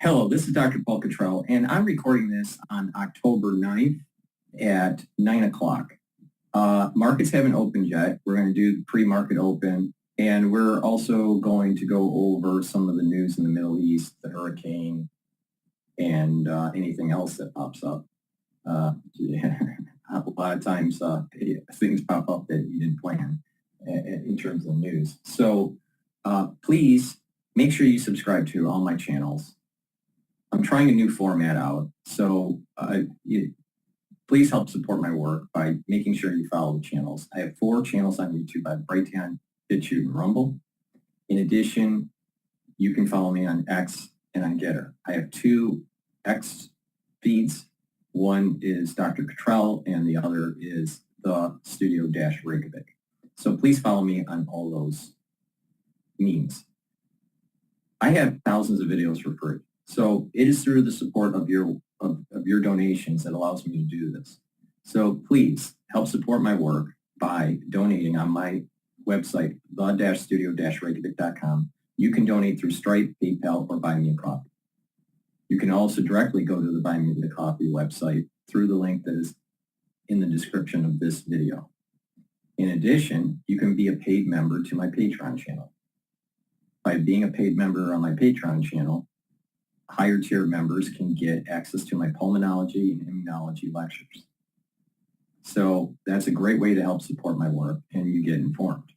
Hello, this is Dr. Paul Cottrell, and I'm recording this on October 9th at 9 o'clock. Markets haven't opened yet. We're going to do the pre-market open, and we're also going to go over some of the news in the Middle East, the hurricane, and anything else that pops up. A lot of times things pop up that you didn't plan in terms of the news. So please make sure you subscribe to all my channels. I'm trying a new format out, so please help support my work by making sure you follow the channels. I have 4 channels on YouTube. I have Brighteon, Bitchute, and Rumble. In addition, you can follow me on X and on GETTR. I have 2 X feeds. One is Dr. Cottrell, and the other is the Studio-Reykjavik. So please follow me on all those means. I have thousands of videos for free. So it is through the support of your donations that allows me to do this. So please help support my work by donating on my website, the-studio-reykjavik.com. You can donate through Stripe, PayPal, or Buy Me a Coffee. You can also directly go to the Buy Me a Coffee website through the link that is in the description of this video. In addition, you can be a paid member to my Patreon channel. By being a paid member on my Patreon channel, higher tier members can get access to my pulmonology and immunology lectures. So that's a great way to help support my work, and you get informed.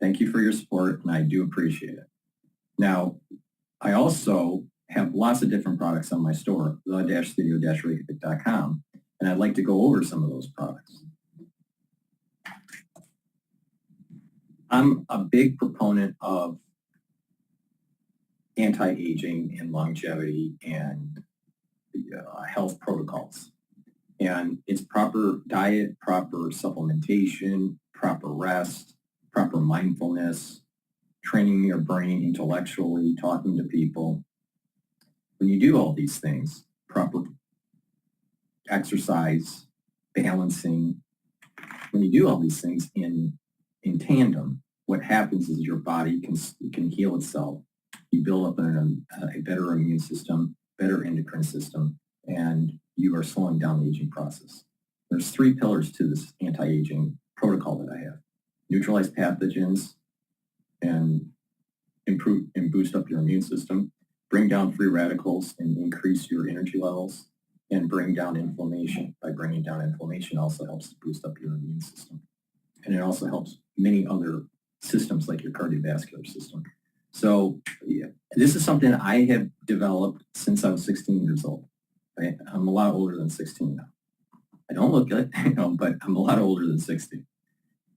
Thank you for your support, and I do appreciate it. Now, I also have lots of different products on my store, the-studio-reykjavik.com, and I'd like to go over some of those products. I'm a big proponent of anti-aging and longevity and health protocols. And it's proper diet, proper supplementation, proper rest, proper mindfulness, training your brain intellectually, talking to people. When you do all these things, proper exercise, balancing, when you do all these things in tandem, what happens is your body can heal itself. You build up a better immune system, better endocrine system, and you are slowing down the aging process. There's 3 pillars to this anti-aging protocol that I have. Neutralize pathogens and improve and boost up your immune system, bring down free radicals and increase your energy levels, and bring down inflammation. By bringing down inflammation also helps to boost up your immune system. And it also helps many other systems like your cardiovascular system. So yeah, this is something I have developed since I was 16 years old. Right? I'm a lot older than 16 now. I don't look good, but I'm a lot older than 60.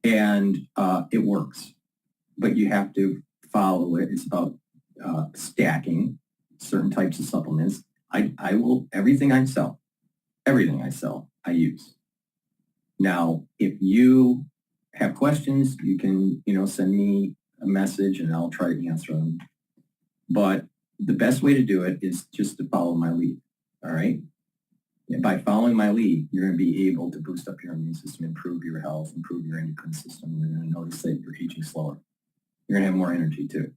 And it works. But you have to follow it. It's about stacking certain types of supplements. I will, everything I sell, I use. Now, if you have questions, you can, send me a message and I'll try to answer them. But the best way to do it is just to follow my lead, all right? And by following my lead, you're going to be able to boost up your immune system, improve your health, improve your endocrine system. You're going to notice that you're aging slower. You're going to have more energy too.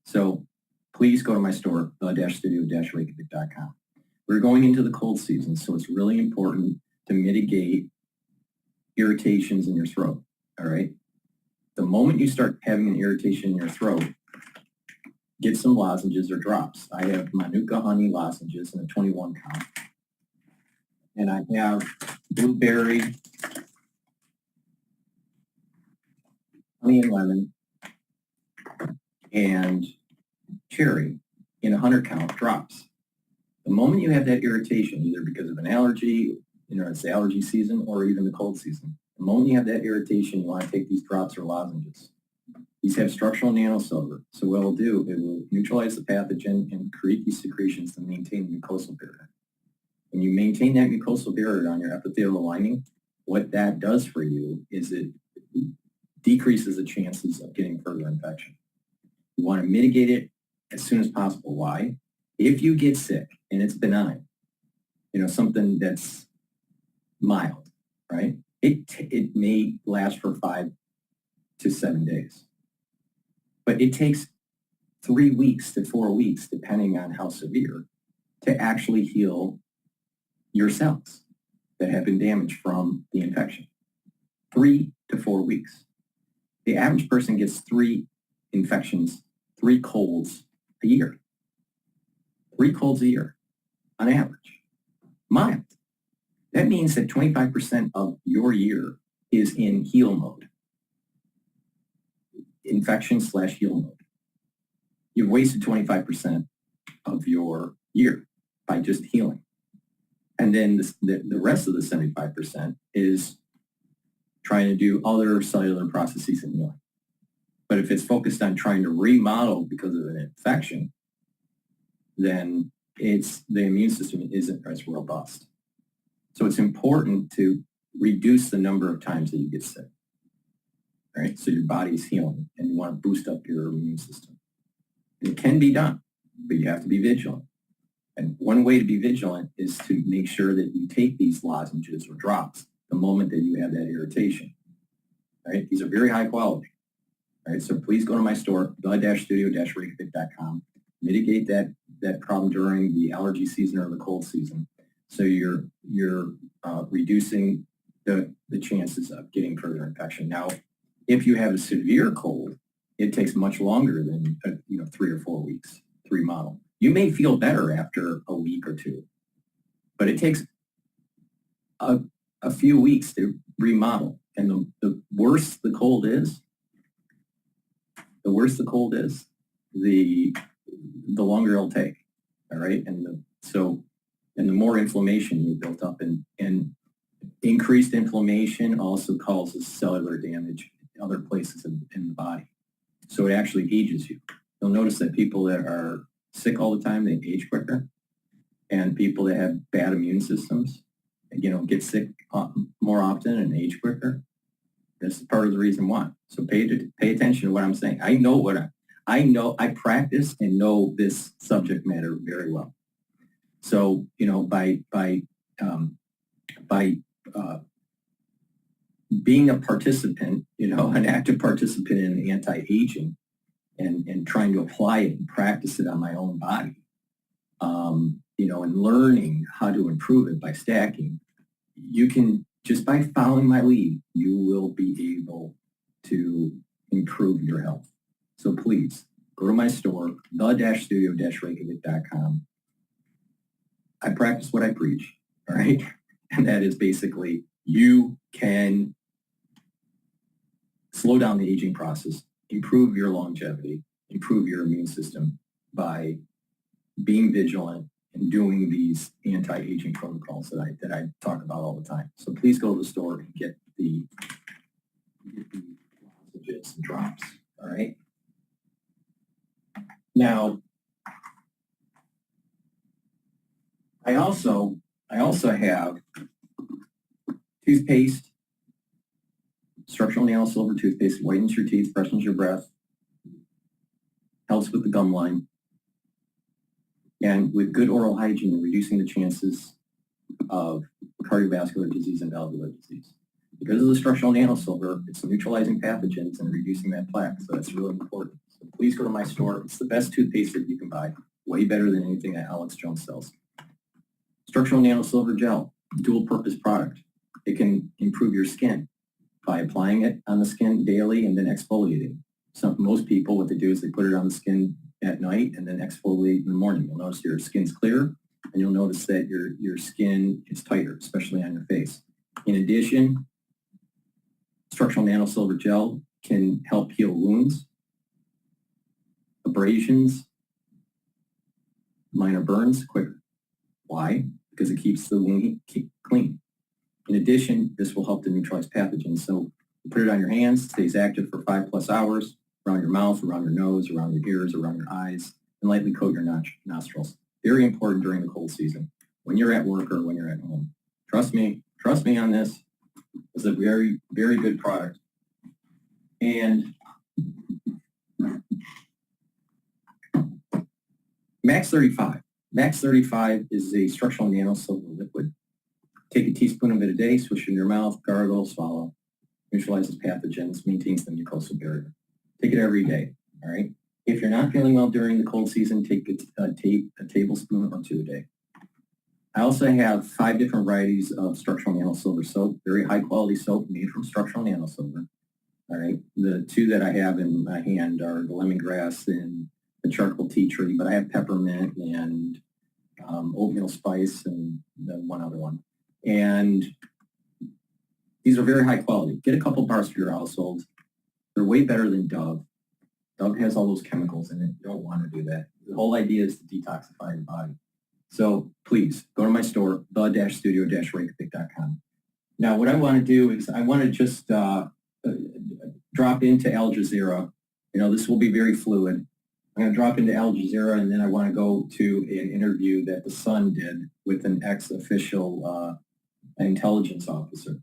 So please go to my store, the-studio-reykjavik.com. We're going into the cold season, so it's really important to mitigate irritations in your throat, all right? The moment you start having an irritation in your throat, get some lozenges or drops. I have Manuka honey lozenges in a 21 count. And I have blueberry, honey and lemon, and cherry in 100 count drops. The moment you have that irritation, either because of an allergy, it's the allergy season, or even the cold season, the moment you have that irritation, you want to take these drops or lozenges. These have structural nanosilver. So what it'll do, it will neutralize the pathogen and create these secretions to maintain the mucosal barrier. When you maintain that mucosal barrier on your epithelial lining, what that does for you is it decreases the chances of getting further infection. You want to mitigate it as soon as possible. Why? If you get sick and it's benign, something that's mild, right? It may last for 5 to 7 days. But it takes 3 weeks to 4 weeks, depending on how severe, to actually heal your cells that have been damaged from the infection. 3 to 4 weeks. The average person gets 3 infections, 3 colds a year. 3 colds a year on average. Mild. That means that 25% of your year is in heal mode. Infection/heal mode. You've wasted 25% of your year by just healing. And then the rest of the 75% is trying to do other cellular processes in healing. But if it's focused on trying to remodel because of an infection, then the immune system isn't as robust. So it's important to reduce the number of times that you get sick. All right, so your body's healing and you want to boost up your immune system. It can be done, but you have to be vigilant. And one way to be vigilant is to make sure that you take these lozenges or drops the moment that you have that irritation. All right, these are very high quality. All right, so please go to my store, the-studio-reykjavik.com. Mitigate that problem during the allergy season or the cold season. So you're reducing the chances of getting further infection. Now, if you have a severe cold, it takes much longer than 3 or 4 weeks to remodel. You may feel better after a week or two, but it takes a few weeks to remodel. And the worse the cold is, the longer it'll take. All right, and the more inflammation you built up, and increased inflammation also causes cellular damage in other places in the body. So it actually ages you. You'll notice that people that are sick all the time, they age quicker, and people that have bad immune systems, get sick more often and age quicker. That's part of the reason why. So pay attention to what I'm saying. I know. I practice and know this subject matter very well. So by being a participant, an active participant in anti-aging, and trying to apply it and practice it on my own body, and learning how to improve it by stacking, you can, just by following my lead, you will be able to improve your health. So please go to my store, the-studio-reykjavik.com. I practice what I preach, all right? And that is basically you can slow down the aging process, improve your longevity, improve your immune system by being vigilant and doing these anti-aging protocols that I talk about all the time. So please go to the store and get the lozenges and drops, all right? Now, I also have toothpaste, structural nail silver toothpaste, whitens your teeth, freshens your breath, helps with the gum line, and with good oral hygiene, reducing the chances of cardiovascular disease and valvular disease. Because of the structural nanosilver, it's neutralizing pathogens and reducing that plaque, so that's really important. So please go to my store. It's the best toothpaste that you can buy, way better than anything that Alex Jones sells. Structural nanosilver gel, dual-purpose product. It can improve your skin by applying it on the skin daily and then exfoliating. Most people, what they do is they put it on the skin at night and then exfoliate in the morning. You'll notice your skin's clearer, and you'll notice that your skin is tighter, especially on your face. In addition, structural nanosilver gel can help heal wounds, abrasions, minor burns quicker. Why? Because it keeps the wound clean. In addition, this will help to neutralize pathogens. So you put it on your hands, it stays active for 5+ hours, around your mouth, around your nose, around your ears, around your eyes, and lightly coat your nostrils. Very important during the cold season, when you're at work or when you're at home. Trust me on this. It's a very, very good product. And Max 35. Max 35 is a structural nanosilver liquid. Take a teaspoon of it a day, swish it in your mouth, gargle, swallow. Neutralizes pathogens, maintains the mucosal barrier. Take it every day, all right? If you're not feeling well during the cold season, take a tablespoon or 2 a day. I also have 5 different varieties of structural nano silver soap, very high quality soap made from structural nano silver. All right. The 2 that I have in my hand are the lemongrass and the charcoal tea tree, but I have peppermint and oatmeal spice and the one other one. And these are very high quality. Get a couple bars for your household. They're way better than Dove. Dove has all those chemicals in it. You don't want to do that. The whole idea is to detoxify your body. So please go to my store, the-studio-reykjavik.com. Now, what I want to do is I want to just drop into Al Jazeera. You know, this will be very fluid. I'm going to drop into Al Jazeera, and then I want to go to an interview that the Sun did with an ex-official intelligence officer.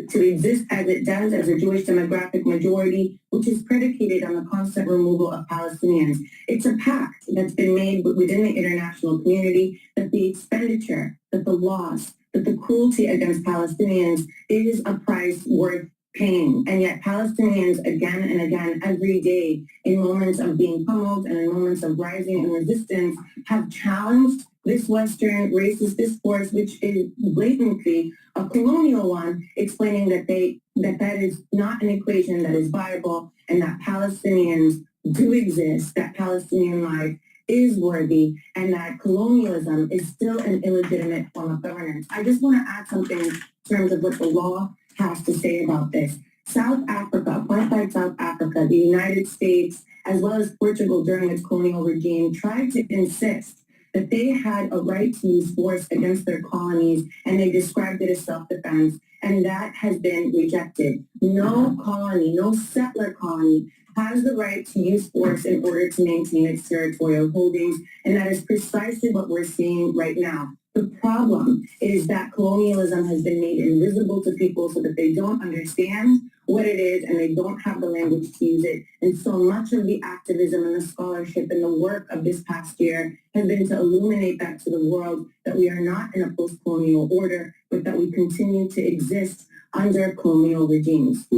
To exist as it does as a Jewish demographic majority, which is predicated on the constant removal of Palestinians. It's a pact that's been made within the international community that the expenditure, that the loss, that the cruelty against Palestinians is a price worth paying. And yet Palestinians again and again every day in moments of being pummeled and in moments of rising in resistance have challenged this Western racist discourse, which is blatantly a colonial one, explaining that that is not an equation that is viable and that Palestinians do exist, that Palestinian life is worthy, and that colonialism is still an illegitimate form of governance. I just want to add something in terms of what the law has to say about this. South Africa, apartheid South Africa, the United States, as well as Portugal during its colonial regime, tried to insist that they had a right to use force against their colonies, and they described it as self-defense, and that has been rejected. No colony, no settler colony has the right to use force in order to maintain its territorial holdings, and that is precisely what we're seeing right now. The problem is that colonialism has been made invisible to people so that they don't understand what it is and they don't have the language to use it. And so much of the activism and the scholarship and the work of this past year has been to illuminate that to the world, that we are not in a post-colonial order, but that we continue to exist under colonial regimes.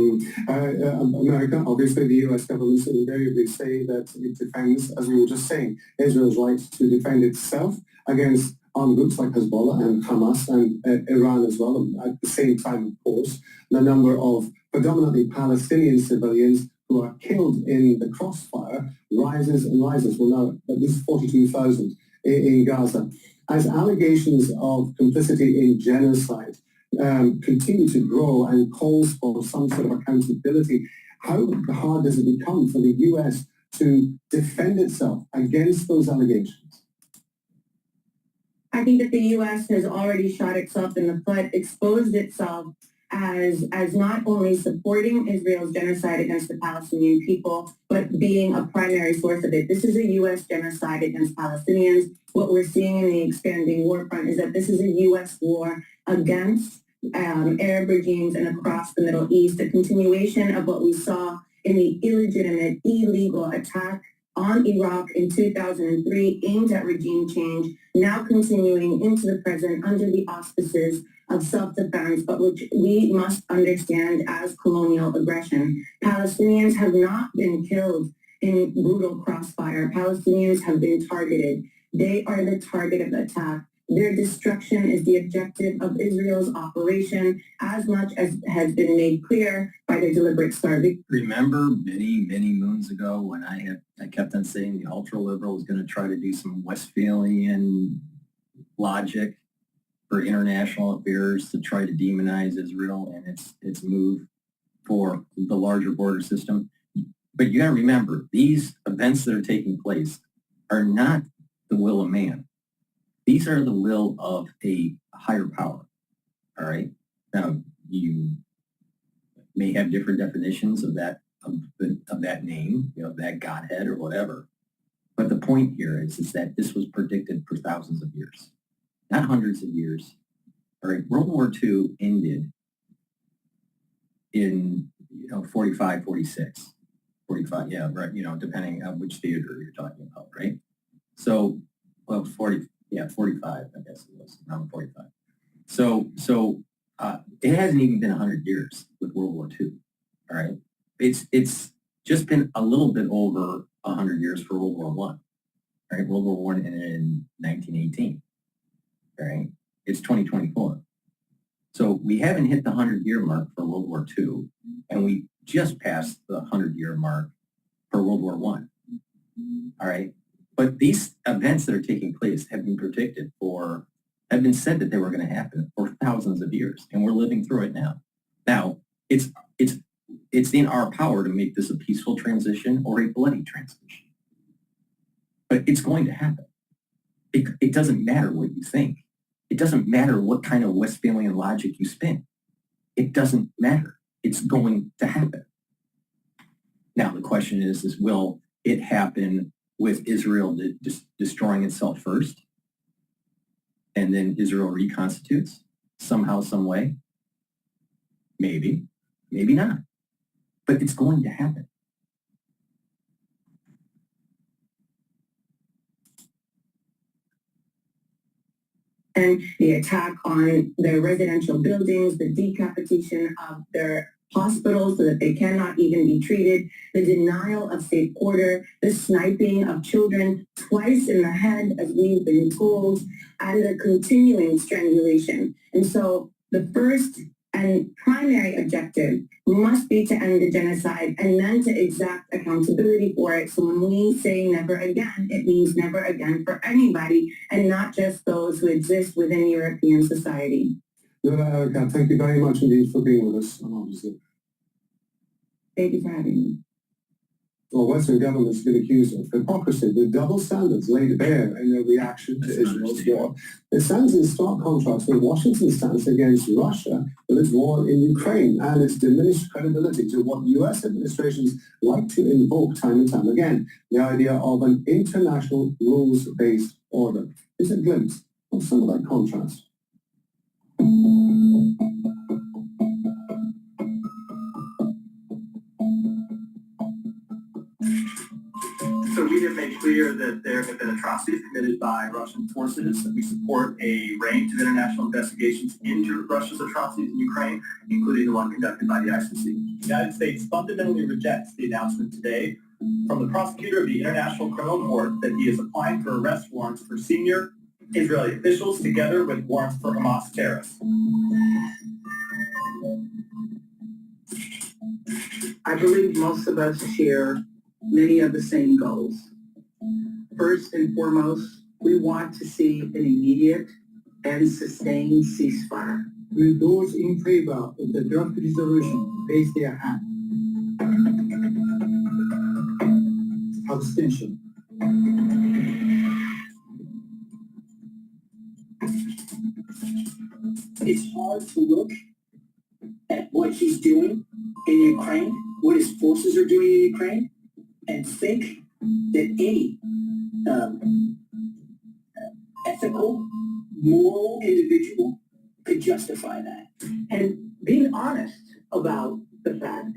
America, obviously the US government invariably say that it defends, as we were just saying, Israel's right to defend itself against armed groups like Hezbollah and Hamas and Iran as well. At the same time, of course, the number of predominantly Palestinian civilians who are killed in the crossfire rises and rises. We're now at least 42,000 in Gaza. As allegations of complicity in genocide continue to grow and calls for some sort of accountability, how hard does it become for the U.S. to defend itself against those allegations? I think that the U.S. has already shot itself in the foot, exposed itself as not only supporting Israel's genocide against the Palestinian people, but being a primary source of it. This is a U.S. genocide against Palestinians. What we're seeing in the expanding war front is that this is a U.S. war against Arab regimes and across the Middle East, a continuation of what we saw in the illegitimate, illegal attack on Iraq in 2003, aimed at regime change, now continuing into the present under the auspices of self-defense, but which we must understand as colonial aggression. Palestinians have not been killed in brutal crossfire. Palestinians have been targeted. They are the target of the attack. Their destruction is the objective of Israel's operation, as much as has been made clear by their deliberate starvation. Remember many, many moons ago when I kept on saying the ultra-liberal is going to try to do some Westphalian logic for international affairs to try to demonize Israel and its move for the larger border system. But you got to remember, these events that are taking place are not the will of man. These are the will of a higher power, all right? Now, you may have different definitions of that name, you know, that Godhead or whatever. But the point here is that this was predicted for thousands of years, not hundreds of years. All right, World War II ended in 45, 46, 45, yeah, right, depending on which theater you're talking about, right? So, well, 45, I guess it was, around 45. So It hasn't even been 100 years with World War II. All right, it's just been a little bit over 100 years for World War One. Right, World War One ended in 1918. Right, it's 2024. So we haven't hit the 100-year mark for World War II, and we just passed the 100-year mark for World War One. All right, but these events that are taking place have been predicted have been said that they were going to happen for thousands of years, and we're living through it now. Now, it's in our power to make this a peaceful transition or a bloody transition, but it's going to happen. It doesn't matter what you think. It doesn't matter what kind of Westphalian logic you spin. It doesn't matter. It's going to happen. Now, the question is will it happen with Israel destroying itself first, and then Israel reconstitutes somehow, some way? Maybe, maybe not. But it's going to happen. And the attack on their residential buildings, the decapitation of their hospitals so that they cannot even be treated, the denial of safe quarter, the sniping of children twice in the head, as we've been told, and the continuing strangulation. And so the first and primary objective must be to end the genocide and then to exact accountability for it. So when we say never again, it means never again for anybody and not just those who exist within European society. Erica, thank you very much indeed for being with us. Thank you for having me. Well, Western governments have been accused of hypocrisy, the double standards laid bare in their reaction to Israel's war. It stands in stark contrast with Washington's stance against Russia with its war in Ukraine and its diminished credibility to what U.S. administrations like to invoke time and time again, the idea of an international rules-based order. It's a glimpse of some of that contrast. So we have made clear that there have been atrocities committed by Russian forces. We support a range of international investigations into Russia's atrocities in Ukraine, including the one conducted by the ICC. The United States fundamentally rejects the announcement today from the prosecutor of the International Criminal Court that he is applying for arrest warrants for senior Israeli officials together with warrants for Hamas terrorists. I believe most of us share many of the same goals. First and foremost, we want to see an immediate and sustained ceasefire. Will those in favor of the draft resolution raise their hand? Abstention. It's hard to look at what he's doing in Ukraine, what his forces are doing in Ukraine, and think that any ethical, moral individual could justify that. And being honest about the fact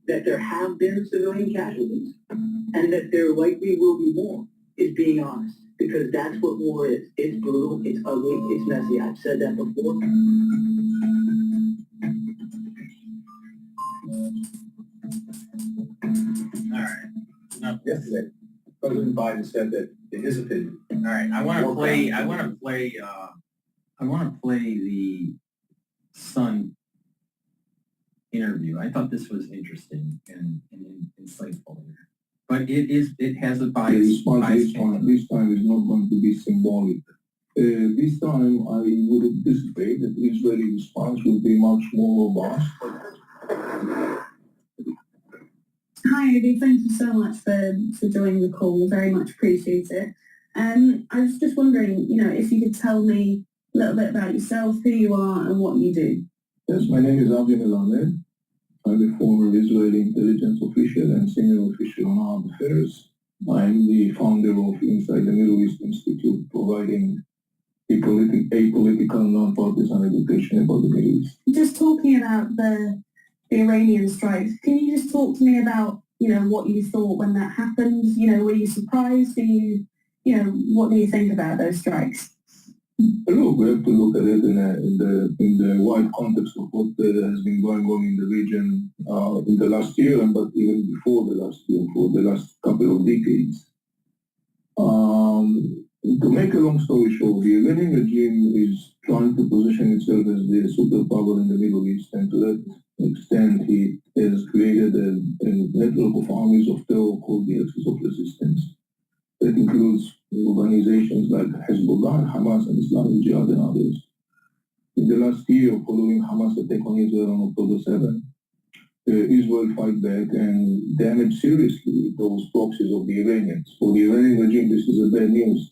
that there have been civilian casualties and that there likely will be more is being honest, because that's what war is. It's brutal, it's ugly, it's messy. I've said that before. All right. Now, Yesterday, President Biden said that, in his opinion, all right. I want to play the Sun interview. I thought this was interesting and insightful here. But it has a bias. This time is not going to be symbolic. This time I would anticipate that the Israeli response will be much more robust. Hi, Eddie. Thank you so much for joining the call. Very much appreciate it. I was just wondering, if you could tell me a little bit about yourself, who you are and what you do. Yes, my name is Avi Melamed. I'm a former Israeli intelligence official and senior official on armed affairs. I'm the founder of Inside the Middle East Institute, providing apolitical, non-partisan education about the Middle East. Just talking about the Iranian strikes, can you just talk to me about, what you thought when that happened? Were you surprised? What do you think about those strikes? Look, we have to look at it in the wide context of what has been going on in the region in the last year, but even before the last year, for the last couple of decades. To make a long story short, the Iranian regime is trying to position itself as the superpower in the Middle East, and to that extent, he has created a network of armies of terror called the Axis of Resistance. That includes organizations like Hezbollah, Hamas, and Islamic Jihad, and others. In the last year, following Hamas' attack on Israel on October 7, Israel fight back and damage seriously those proxies of the Iranians. For the Iranian regime, this is a bad news.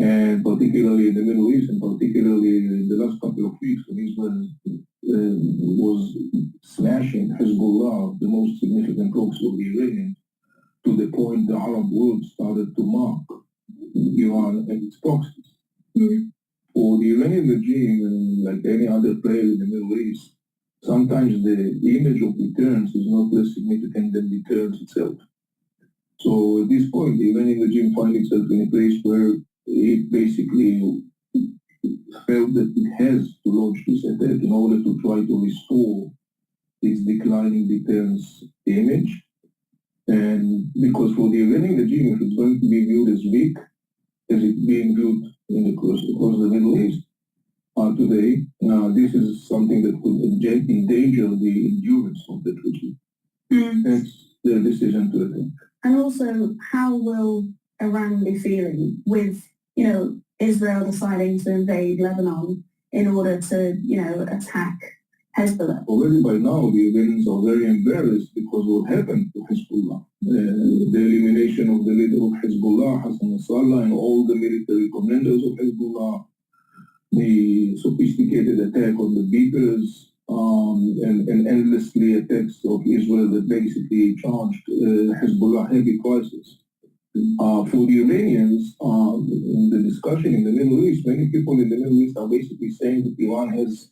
And particularly in the Middle East, and particularly in the last couple of weeks when Israel was smashing Hezbollah, the most significant proxy of the Iranians, to the point the Arab world started to mock Iran and its proxies. For the Iranian regime, and like any other player in the Middle East, sometimes the image of deterrence is not less significant than deterrence itself. So at this point, the Iranian regime finds itself in a place where it basically felt that it has to launch this attack in order to try to restore its declining deterrence image. And because for the Iranian regime, if it's going to be viewed as weak, as it's being viewed across the Middle East today, this is something that could endanger the endurance of that regime. That's their decision to attack. And also, how will Iran be feeling with, Israel deciding to invade Lebanon in order to, attack Hezbollah? Already by now, the Iranians are very embarrassed because what happened to Hezbollah. The elimination of the leader of Hezbollah, Hassan Nasrallah, and all the military commanders of Hezbollah, the sophisticated attack on the beepers, and endlessly attacks of Israel that basically charged Hezbollah heavy prices. For the Iranians, in the discussion in the Middle East, many people in the Middle East are basically saying that Iran has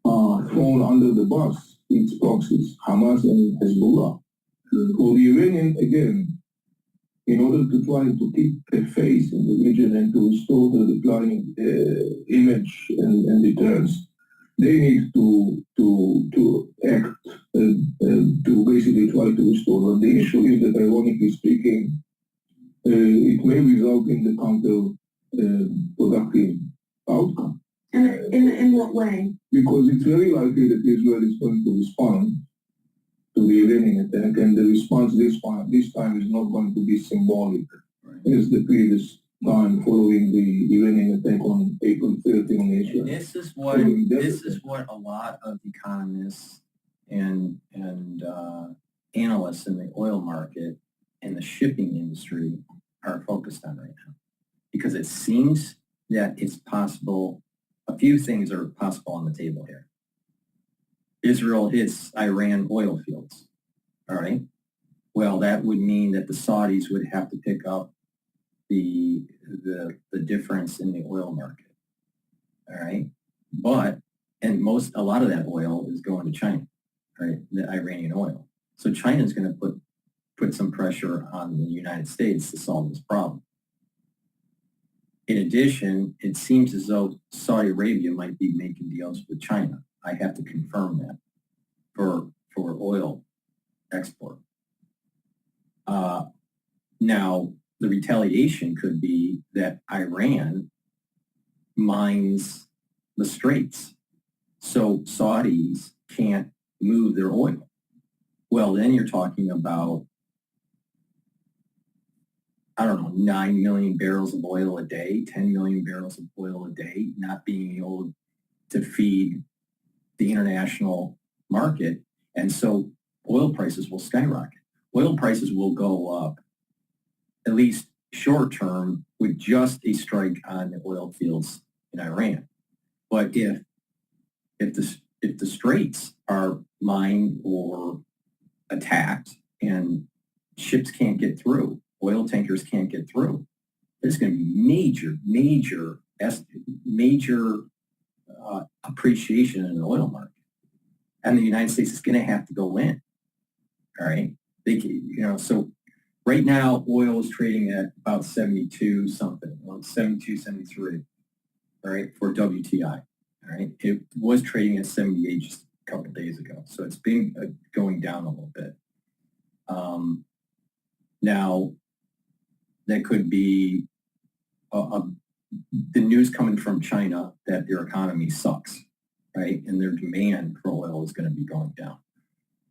thrown under the bus its proxies, Hamas and Hezbollah. For the Iranian, again, in order to try to keep a face in the region and to restore the declining image and deterrence, they need to act to basically try to restore. And the issue is that, ironically speaking, it may result in the counter-productive outcome. And in what way? Because it's very likely that Israel is going to respond to the Iranian attack, and the response this time is not going to be symbolic, as the previous time following the Iranian attack on April 30 on Israel. And this is what a lot of economists and analysts in the oil market and the shipping industry are focused on right now, because it seems that it's possible. A few things are possible on the table here. Israel hits Iran oil fields, all right? Well, that would mean that the Saudis would have to pick up the difference in the oil market, all right? But, and a lot of that oil is going to China, right? The Iranian oil. So China's going to put some pressure on the United States to solve this problem. In addition, it seems as though Saudi Arabia might be making deals with China. I have to confirm that for oil export. Now, the retaliation could be that Iran mines the straits, so Saudis can't move their oil. Well, then you're talking about, I don't know, 9 million barrels of oil a day, 10 million barrels of oil a day, not being able to feed the international market. And so oil prices will skyrocket. Oil prices will go up, at least short term, with just a strike on the oil fields in Iran. But if the straits are mined or attacked and ships can't get through, oil tankers can't get through, there's going to be major appreciation in the oil market. And the United States is going to have to go in. All right. So right now oil is trading at about 72 something, 72, 73. all right, for WTI, all right? It was trading at 78 just a couple of days ago, so it's been going down a little bit. Now, that could be the news coming from China that their economy sucks, right? And their demand for oil is going to be going down.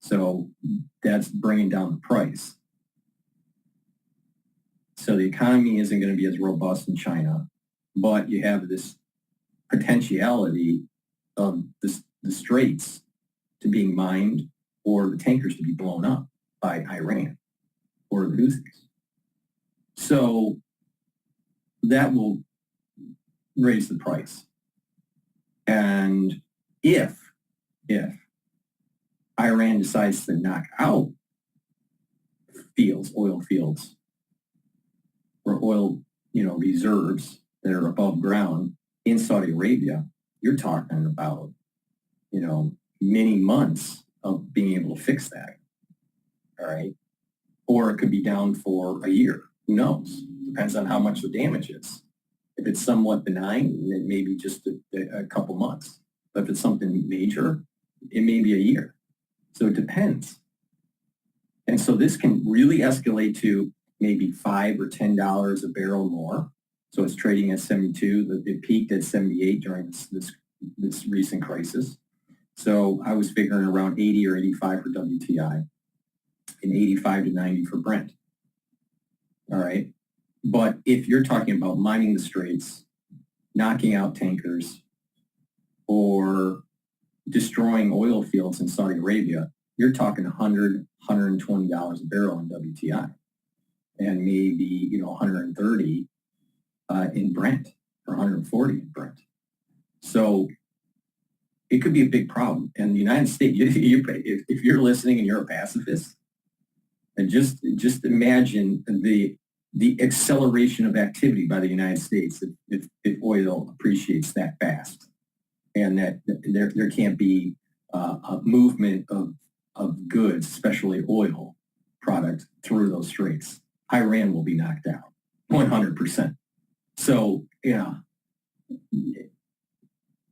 So that's bringing down the price. So the economy isn't going to be as robust in China, but you have this potentiality of the straits to being mined or the tankers to be blown up by Iran or the Houthis. So that will raise the price. And if Iran decides to knock out oil fields, or oil, reserves that are above ground in Saudi Arabia, you're talking about, many months of being able to fix that. All right. Or it could be down for a year. Who knows? Depends on how much the damage is. If it's somewhat benign, then maybe just a couple months. But if it's something major, it may be a year. So it depends. And so this can really escalate to maybe $5 or $10 a barrel more. So it's trading at 72. It peaked at 78 during this recent crisis. So I was figuring around 80 or 85 for WTI and 85 to 90 for Brent. All right. But if you're talking about mining the straits, knocking out tankers, or destroying oil fields in Saudi Arabia, you're talking $100, $120 a barrel in WTI, and maybe 130 in Brent, or 140 in Brent. So it could be a big problem. And the United States, if you're listening and you're a pacifist, and just imagine the acceleration of activity by the United States if oil appreciates that fast, and that there can't be a movement of goods, especially oil product, through those straits. Iran will be knocked out, 100%. So,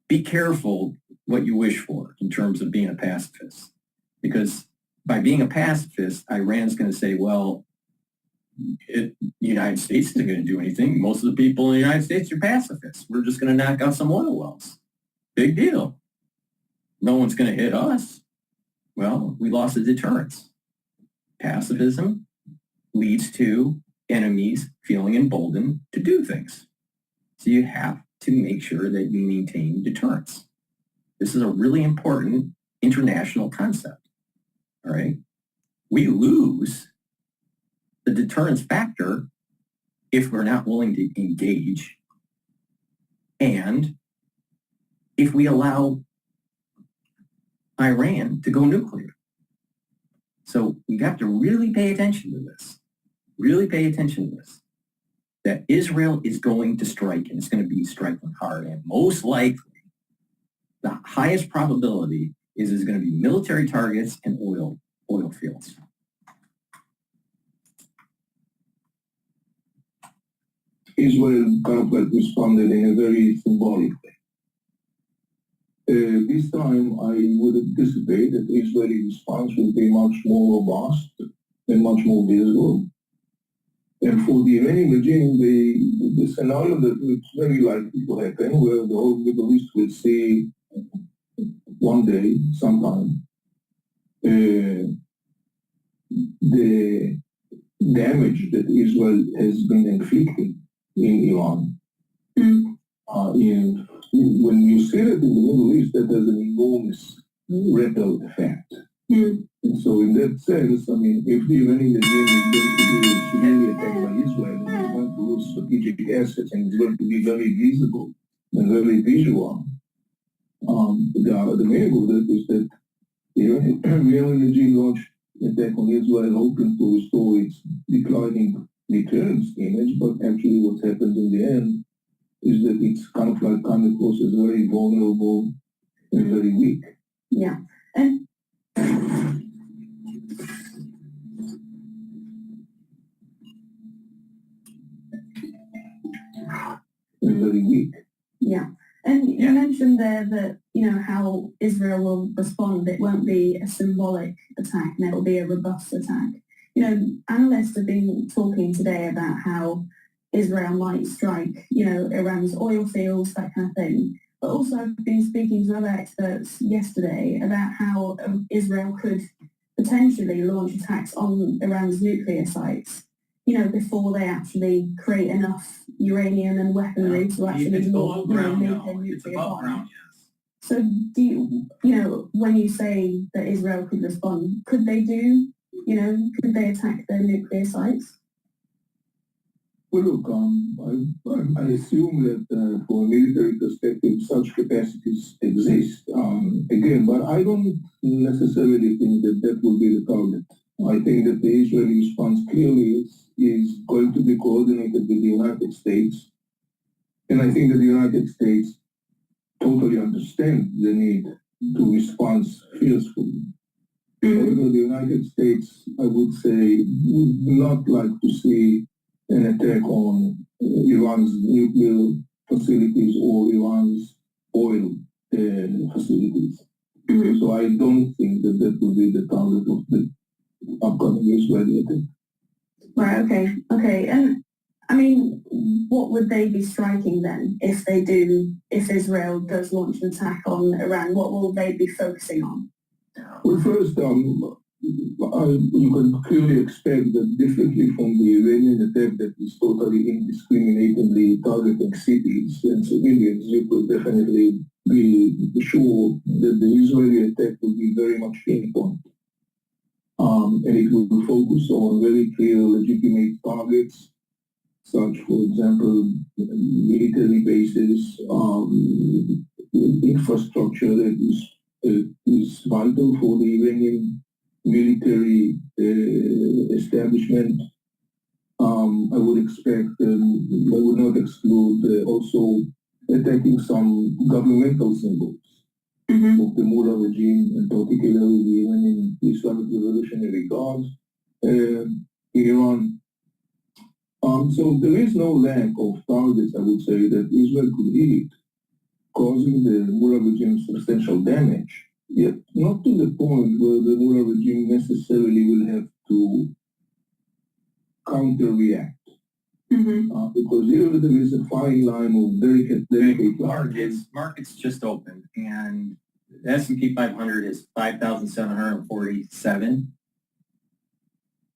be careful what you wish for in terms of being a pacifist, because by being a pacifist, Iran's going to say, well, the United States isn't going to do anything. Most of the people in the United States are pacifists. We're just going to knock out some oil wells. Big deal. No one's going to hit us. Well, we lost the deterrence. Pacifism leads to enemies feeling emboldened to do things. So you have to make sure that you maintain deterrence. This is a really important international concept. All right. We lose the deterrence factor if we're not willing to engage, and if we allow Iran to go nuclear. So we have to really pay attention to this. Really pay attention to this. That Israel is going to strike, and it's going to be striking hard, and most likely the highest probability is going to be military targets and oil fields. Israel kind of responded in a very symbolic way. This time, I would anticipate that the Israeli response will be much more robust and much more visible. And for the Iranian regime, the scenario that is very likely to happen, where the whole Middle East will see one day, sometime, the damage that Israel has been inflicting in Iran. And when you see it in the Middle East, that has an enormous ripple effect. And so in that sense, I mean, if the Iranian regime is going to be severely attacked by Israel, and it's going to lose strategic assets, and it's going to be very visible and very visual, the main of that is that the Iranian regime launched an attack on Israel, hoping to restore its declining deterrence image, but actually what happened in the end is that it's kind of like coming across as very vulnerable and very weak. Yeah. And very weak. yeah. You mentioned there that, how Israel will respond. It won't be a symbolic attack, and it will be a robust attack. Analysts have been talking today about how Israel might strike, Iran's oil fields, that kind of thing. But also I've been speaking to other experts yesterday about how Israel could potentially launch attacks on Iran's nuclear sites, before they actually create enough uranium and weaponry to actually it's below ground make now. a nuclear It's above bomb. ground, yes. So do you, when you say that Israel could respond, could they could they attack their nuclear sites? Well, look, I assume that from a military perspective, such capacities exist. Again, but I don't necessarily think that that will be the target. I think that the Israeli response clearly is going to be coordinated with the United States. And I think that the United States totally understand the need to respond fiercely. However, the United States, I would say, would not like to see an attack on Iran's nuclear facilities or Iran's oil facilities. So I don't think that that will be the target of the upcoming Israeli attack. Right, okay. And what would they be striking then if Israel does launch an attack on Iran? What will they be focusing on? Well, first, you can clearly expect that differently from the Iranian attack that is totally indiscriminately targeting cities and civilians, you could definitely be sure that the Israeli attack will be very much pinpoint. And it will focus on very clear legitimate targets, such, for example, military bases, infrastructure that is vital for the Iranian military establishment. I would expect, I would not exclude also attacking some governmental symbols of the Mullah regime, and particularly the Iranian Islamic Revolutionary Guard in Iran. So there is no lack of targets, I would say, that Israel could hit, causing the Mullah regime substantial damage, yet not to the point where the Mullah regime necessarily will have to counter-react. Because here there is a fine line of very delicate Markets just opened, and the S&P 500 is 5,747.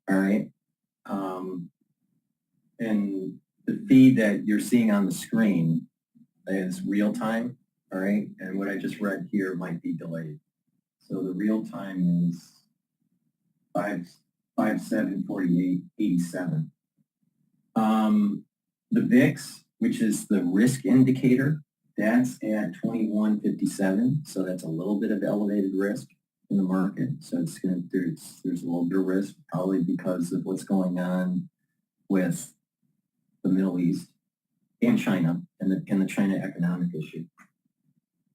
All right. And the feed that you're seeing on the screen is real time. All right. And what I just read here might be delayed. So the real time is 5/7/48/87. The VIX, which is the risk indicator, that's at 2157. So that's a little bit of elevated risk in the market. So it's there's a little bit of risk, probably because of what's going on with the Middle East and China and the China economic issue.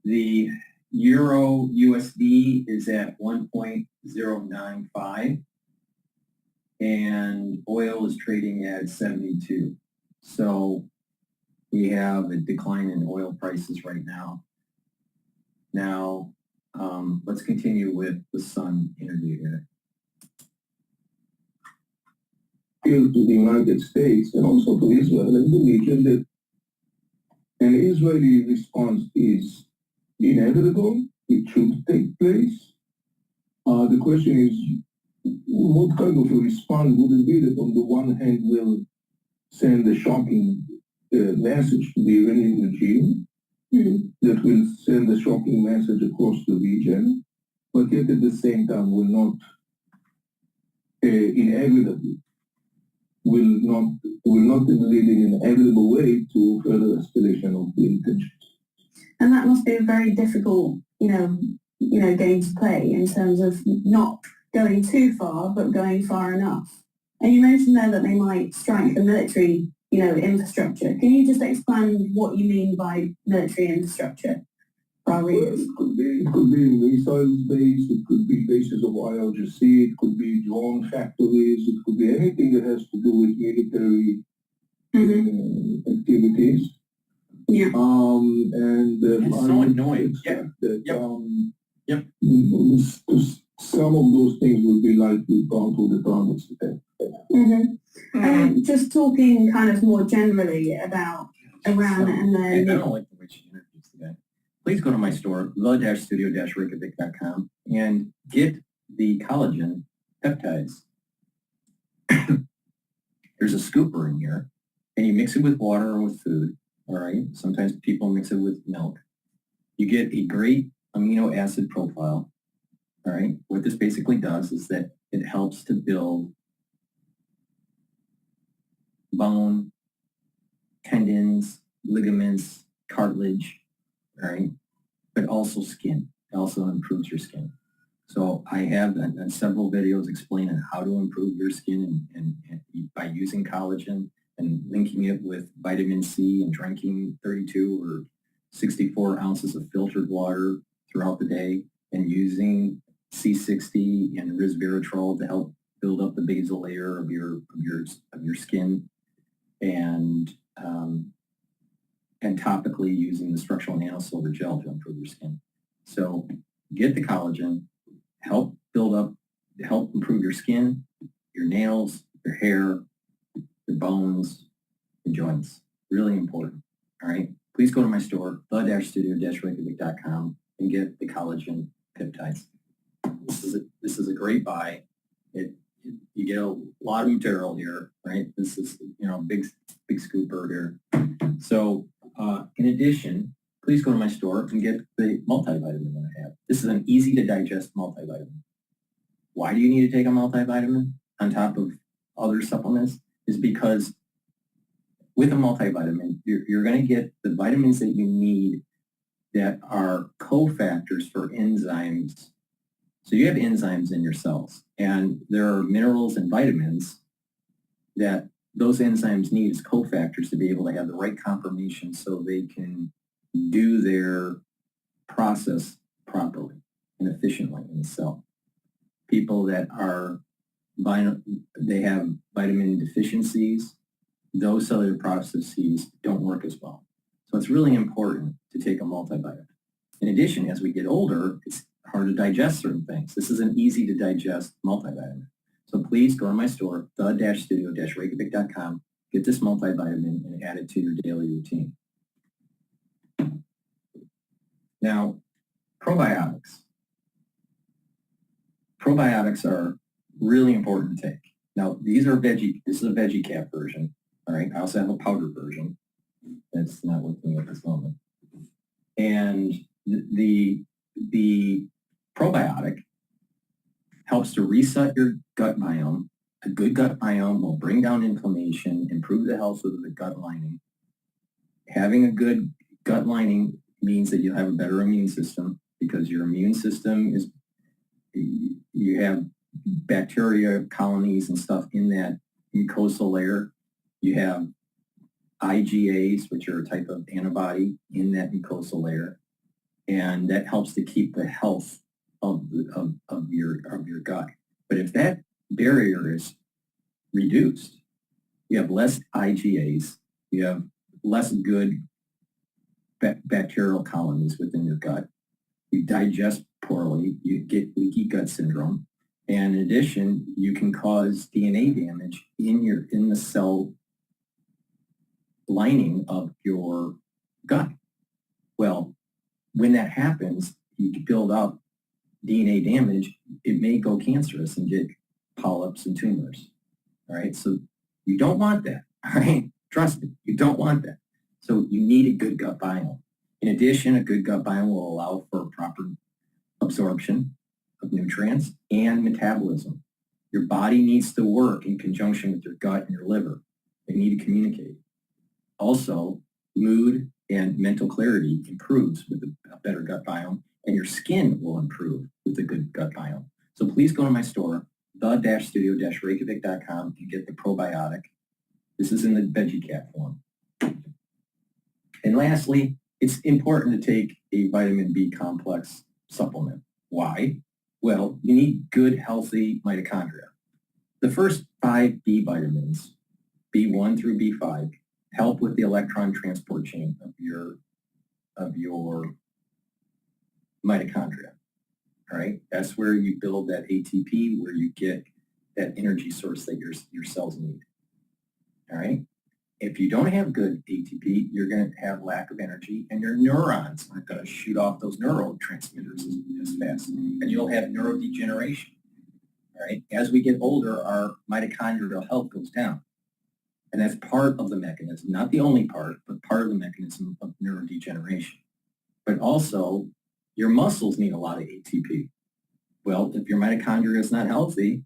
The Euro USD is at 1.095 and oil is trading at 72. So we have a decline in oil prices right now. Now, let's continue with the sun interview here. Here to the United States and also to Israel and the region that an Israeli response is inevitable. It should take place. The question is, what kind of a response would it be that on the one hand will send a shocking message to the Iranian regime, that will send a shocking message across the region, but yet at the same time will not inevitably will not lead in an inevitable way to further escalation of the tensions. And that must be a very difficult, game to play in terms of not going too far, but going far enough. And you mentioned there that they might strike the military, infrastructure. Can you just explain what you mean by military infrastructure for our readers? It could be missiles based, it could be bases of IRGC, it could be drone factories, it could be anything that has to do with military activities. Yeah. And It's so annoying. expect that, Yep. some of those things will be like we've gone through the targets today. Just talking kind of more generally about Iran and I then don't like the way she interviews the guy. Please go to my store, the-studio-reykjavik.com, and get the collagen peptides. There's a scooper in here, and you mix it with water or with food, all right? Sometimes people mix it with milk. You get a great amino acid profile, all right? What this basically does is that it helps to build bone, tendons, ligaments, cartilage, all right? But also skin. It also improves your skin. So I have done several videos explaining how to improve your skin and by using collagen and linking it with vitamin C and drinking 32 or 64 ounces of filtered water throughout the day and using C60 and resveratrol to help build up the basal layer of your skin and topically using the structural nanosilver gel to improve your skin. So get the collagen, help improve your skin, your nails, your hair, your bones, your joints. Really important. All right. Please go to my store, the-studio-reykjavik.com, and get the collagen peptides. This is a great buy. You get a lot of material here, right? This is big scooper here. So in addition, please go to my store and get the multivitamin that I have. This is an easy to digest multivitamin. Why do you need to take a multivitamin on top of other supplements? Is because with a multivitamin, you're going to get the vitamins that you need that are cofactors for enzymes. So you have enzymes in your cells, and there are minerals and vitamins that those enzymes need as cofactors to be able to have the right conformation so they can do their process properly and efficiently in the cell. People that they have vitamin deficiencies, those cellular processes don't work as well. So it's really important to take a multivitamin. In addition, as we get older, it's hard to digest certain things. This is an easy to digest multivitamin. So please go to my store, the-studio-reykjavik.com, get this multivitamin and add it to your daily routine. Now, probiotics. Probiotics are really important to take. Now, this is a veggie cap version, all right? I also have a powder version that's not with me at this moment. And the probiotic helps to reset your gut biome. A good gut biome will bring down inflammation, improve the health of the gut lining. Having a good gut lining means that you'll have a better immune system because your immune system is, you have bacteria colonies and stuff in that mucosal layer. You have IgAs, which are a type of antibody in that mucosal layer. And that helps to keep the health of your gut. But if that barrier is reduced, you have less IgAs, you have less good bacterial colonies within your gut. You digest poorly, you get leaky gut syndrome, and in addition, you can cause DNA damage in the cell lining of your gut. Well, when that happens, you build up DNA damage, it may go cancerous and get polyps and tumors. All right, so you don't want that. All right, trust me, you don't want that. So you need a good gut biome. In addition, a good gut biome will allow for proper absorption of nutrients and metabolism. Your body needs to work in conjunction with your gut and your liver. They need to communicate. Also, mood and mental clarity improves with a better gut biome, and your skin will improve with a good gut biome. So please go to my store, the-studio-reykjavik.com, and get the probiotic. This is in the veggie cap form. And lastly, it's important to take a vitamin B complex supplement. Why? Well, you need good, healthy mitochondria. The first 5 B vitamins, B1 through B5, help with the electron transport chain of your mitochondria. All right, that's where you build that ATP, where you get that energy source that your cells need. All right, if you don't have good ATP, you're going to have lack of energy, and your neurons aren't going to shoot off those neurotransmitters as fast, and you'll have neurodegeneration. All right, as we get older, our mitochondrial health goes down. And that's part of the mechanism, not the only part, but part of the mechanism of neurodegeneration. But also, your muscles need a lot of ATP. Well, if your mitochondria is not healthy,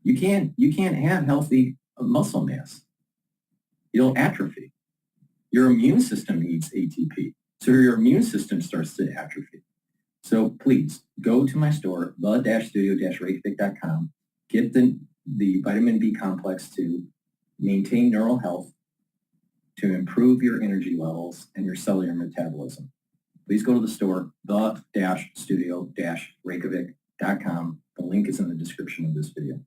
you can't have healthy muscle mass. You'll atrophy. Your immune system needs ATP. So your immune system starts to atrophy. So please go to my store, the-studio-reykjavik.com, get the vitamin B complex to maintain neural health, to improve your energy levels and your cellular metabolism. Please go to the store, the-studio-reykjavik.com. The link is in the description of this video.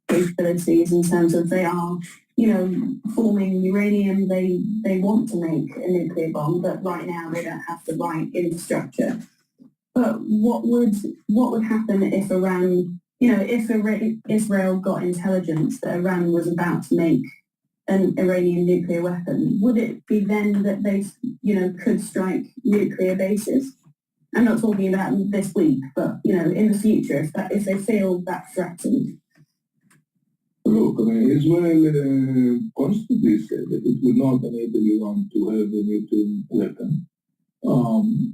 Capabilities in terms of they are, forming uranium, they want to make a nuclear bomb, but right now they don't have the right infrastructure. But what would happen if Iran, if Israel got intelligence that Iran was about to make an Iranian nuclear weapon? Would it be then that they, could strike nuclear bases? I'm not talking about this week, but, in the future, if they feel that threatened. Look, Israel constantly said that it would not enable Iran to have a nuclear weapon.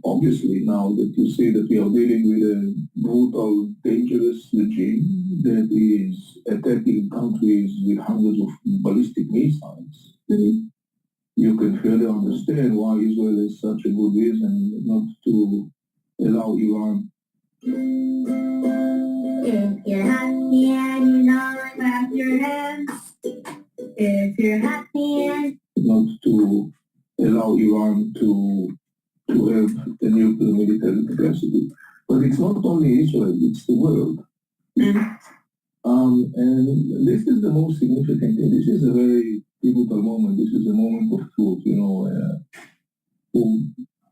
Obviously, now that you see that we are dealing with a brutal, dangerous regime that is attacking countries with hundreds of ballistic missiles, you can further understand why Israel is such a good reason not to allow Iran. If you're happy and you know it, clap your hands. If you're happy and... Not to allow Iran to have the nuclear military capacity. But it's not only Israel, it's the world. And this is the most significant thing. This is a very pivotal moment. This is a moment of truth, for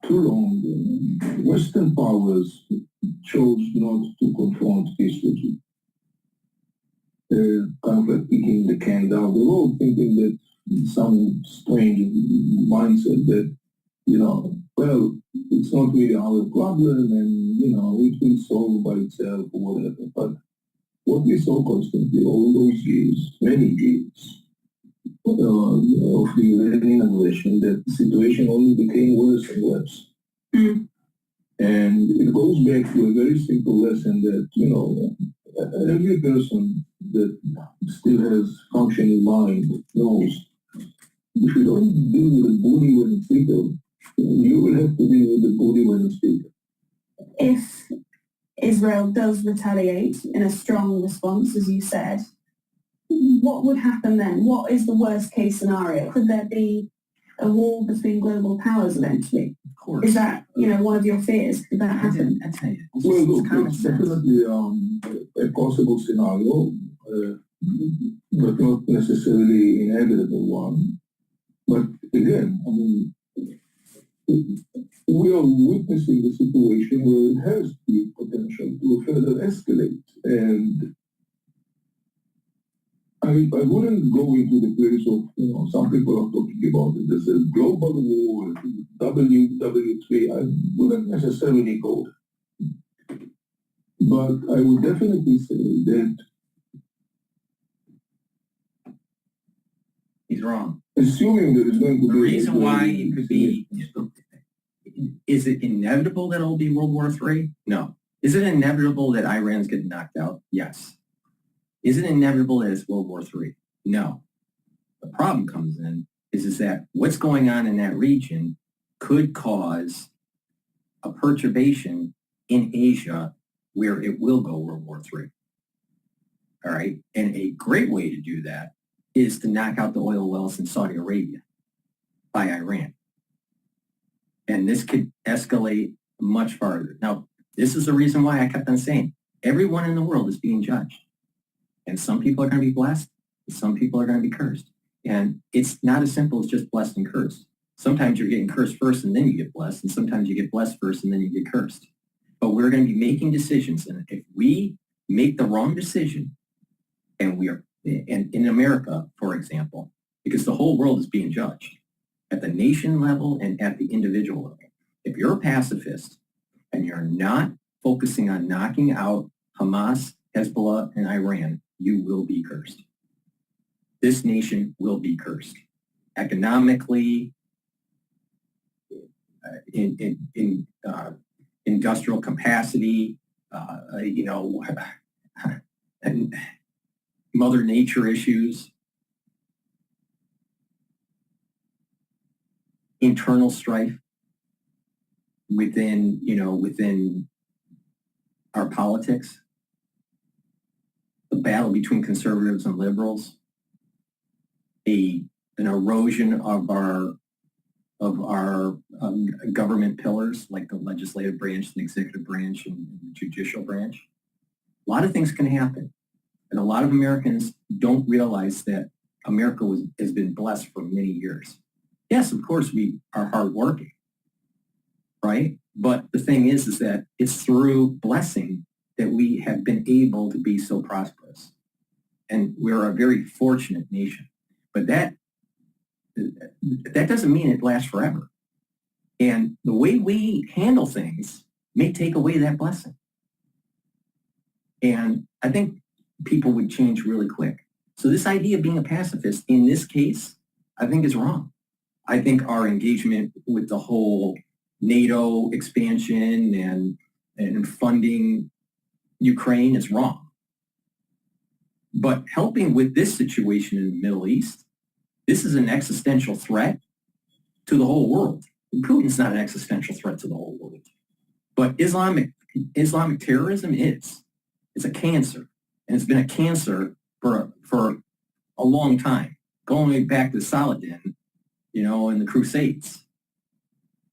too long, Western powers chose not to confront this regime. They're kind of like kicking the can down the road, thinking that some strange mindset that, well, it's not really our problem and, it will solve by itself or whatever. But what we saw constantly all those years, many years, of the Iranian aggression, that the situation only became worse and worse. And it goes back to a very simple lesson that, every person that still has functioning mind knows if you don't deal with the bully when it's little, you will have to deal with the bully when it's bigger. If Israel does retaliate in a strong response, as you said, what would happen then? What is the worst case scenario? Could there be a war between global powers eventually? Of course. Is that, one of your fears? Could that happen? I tell you, Well, look, it's definitely a possible scenario, but not necessarily an inevitable one. But again, we are witnessing the situation where it has the potential to further escalate. And I wouldn't go into the place of, some people are talking about it as a global war, WW3. I wouldn't necessarily go there. But I would definitely say that he's wrong. assuming there is going to The be... reason why it could be, is it inevitable that it'll be World War III? No. Is it inevitable that Iran's getting knocked out? Yes. Is it inevitable that it's World War III? No. The problem comes in is that what's going on in that region could cause a perturbation in Asia where it will go World War III. All right? And a great way to do that is to knock out the oil wells in Saudi Arabia by Iran. And this could escalate much farther. Now, this is the reason why I kept on saying everyone in the world is being judged. And some people are going to be blessed Some people are going to be cursed. And it's not as simple as just blessed and cursed. Sometimes you're getting cursed first and then you get blessed, and sometimes you get blessed first and then you get cursed. But we're going to be making decisions, and if we make the wrong decision, and in America, for example, because the whole world is being judged at the nation level and at the individual level. If you're a pacifist and you're not focusing on knocking out Hamas, Hezbollah, and Iran, you will be cursed. This nation will be cursed economically, in industrial capacity, and Mother Nature issues, internal strife within our politics, the battle between conservatives and liberals, an erosion of our government pillars like the legislative branch, the executive branch, and the judicial branch. A lot of things can happen. And a lot of Americans don't realize that America has been blessed for many years. Yes, of course, we are hardworking, right? But the thing is that it's through blessing that we have been able to be so prosperous. And we're a very fortunate nation. But that doesn't mean it lasts forever. And the way we handle things may take away that blessing. And I think people would change really quick. So this idea of being a pacifist in this case, I think is wrong. I think our engagement with the whole NATO expansion and funding Ukraine is wrong. But helping with this situation in the Middle East, this is an existential threat to the whole world. Putin's not an existential threat to the whole world. But Islamic terrorism is. It's a cancer. And it's been a cancer for a long time, going way back to Saladin, and the Crusades.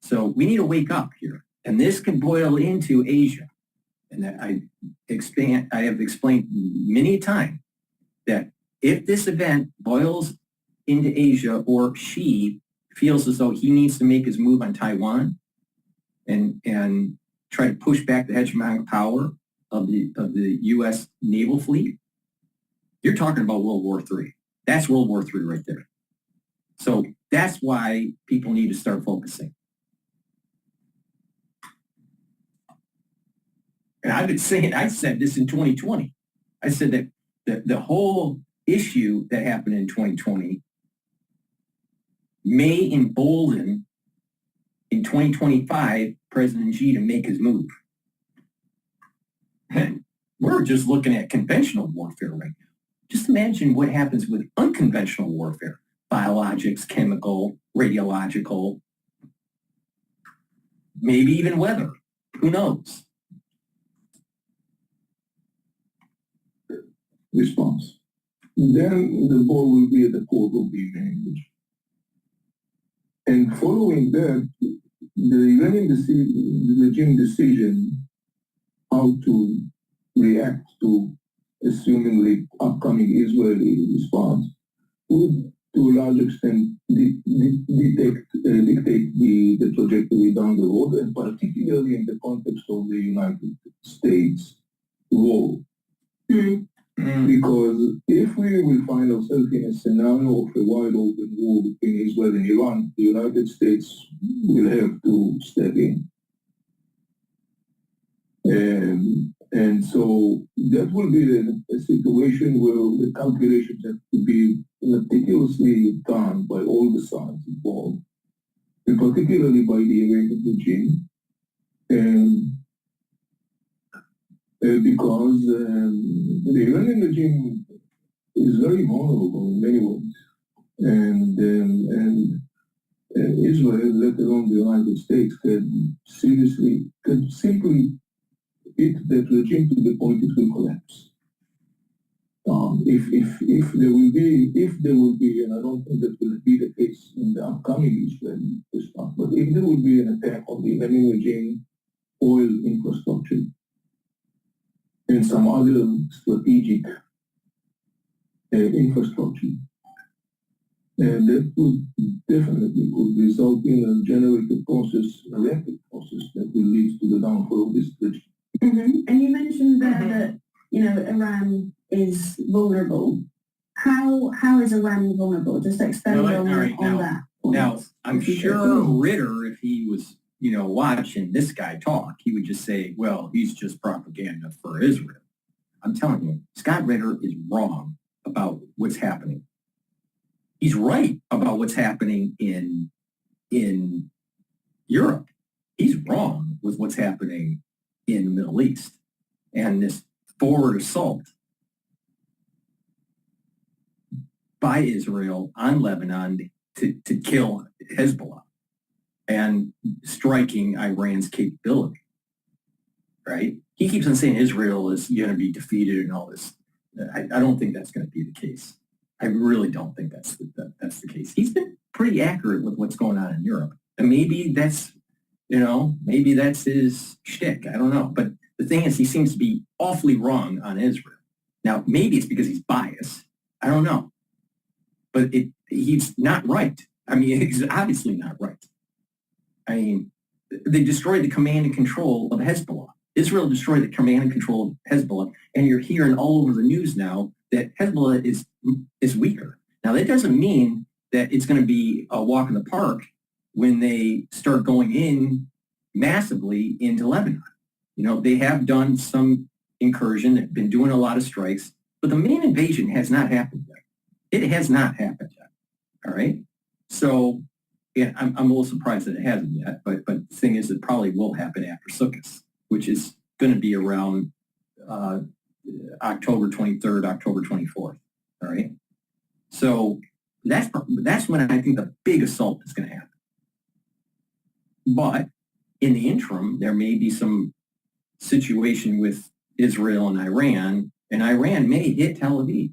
So we need to wake up here. And this can boil into Asia. And that I have explained many times that if this event boils into Asia, or Xi feels as though he needs to make his move on Taiwan and try to push back the hegemonic power of the U.S. naval fleet, you're talking about World War III. That's World War III right there. So that's why people need to start focusing. And I've been saying, I said this in 2020. I said that the whole issue that happened in 2020 may embolden in 2025 President Xi to make his move. And we're just looking at conventional warfare right now. Just imagine what happens with unconventional warfare, biologics, chemical, radiological, maybe even weather. Who knows? Response. Then the ball will be at the court of the language. And following that, the Iranian regime decision how to react to assumingly upcoming Israeli response would, to a large extent, dictate the trajectory down the road, and particularly in the context of the United States role. Because if we will find ourselves in a scenario of a wide open war between Israel and Iran, the United States will have to step in. And so that will be a situation where the calculations have to be meticulously done by all the sides involved, and particularly by the Iranian regime, because the Iranian regime is very vulnerable in many ways, and Israel, let alone the United States, could simply hit that regime to the point it will collapse. If there will be, and I don't think that will be the case in the upcoming Israeli response, but if there will be an attack on the Iranian regime oil infrastructure and some other strategic infrastructure. And that would definitely could result in a generated process, a rapid process that will lead to the downfall of this region. And you mentioned there that, you know, Iran is vulnerable. How is Iran vulnerable? Just expand on that point. Now, I'm sure Ritter, if he was, you know, watching this guy talk, he would just say, well, he's just propaganda for Israel. I'm telling you, Scott Ritter is wrong about what's happening. He's right about what's happening in Europe. He's wrong with what's happening in the Middle East. And this forward assault by Israel on Lebanon to kill Hezbollah and striking Iran's capability, right? He keeps on saying Israel is going to be defeated and all this. I don't think that's going to be the case. I really don't think that's the case. He's been pretty accurate with what's going on in Europe. And maybe that's, you know, maybe that's his shtick. I don't know. But the thing is, he seems to be awfully wrong on Israel. Now, maybe it's because he's biased. I don't know. But he's not right. I mean, he's obviously not right. I mean, they destroyed the command and control of Hezbollah. Israel destroyed the command and control of Hezbollah, and you're hearing all over the news now that Hezbollah is weaker. Now, that doesn't mean that it's going to be a walk in the park when they start going in massively into Lebanon. You know, they have done some incursion, they've been doing a lot of strikes, but the main invasion has not happened yet. It has not happened yet, all right? So, yeah, I'm a little surprised that it hasn't yet, but the thing is, it probably will happen after Sukkot, which is going to be around October 23rd, October 24th, all right? So that's when I think the big assault is going to happen. But in the interim, there may be some situation with Israel and Iran may hit Tel Aviv.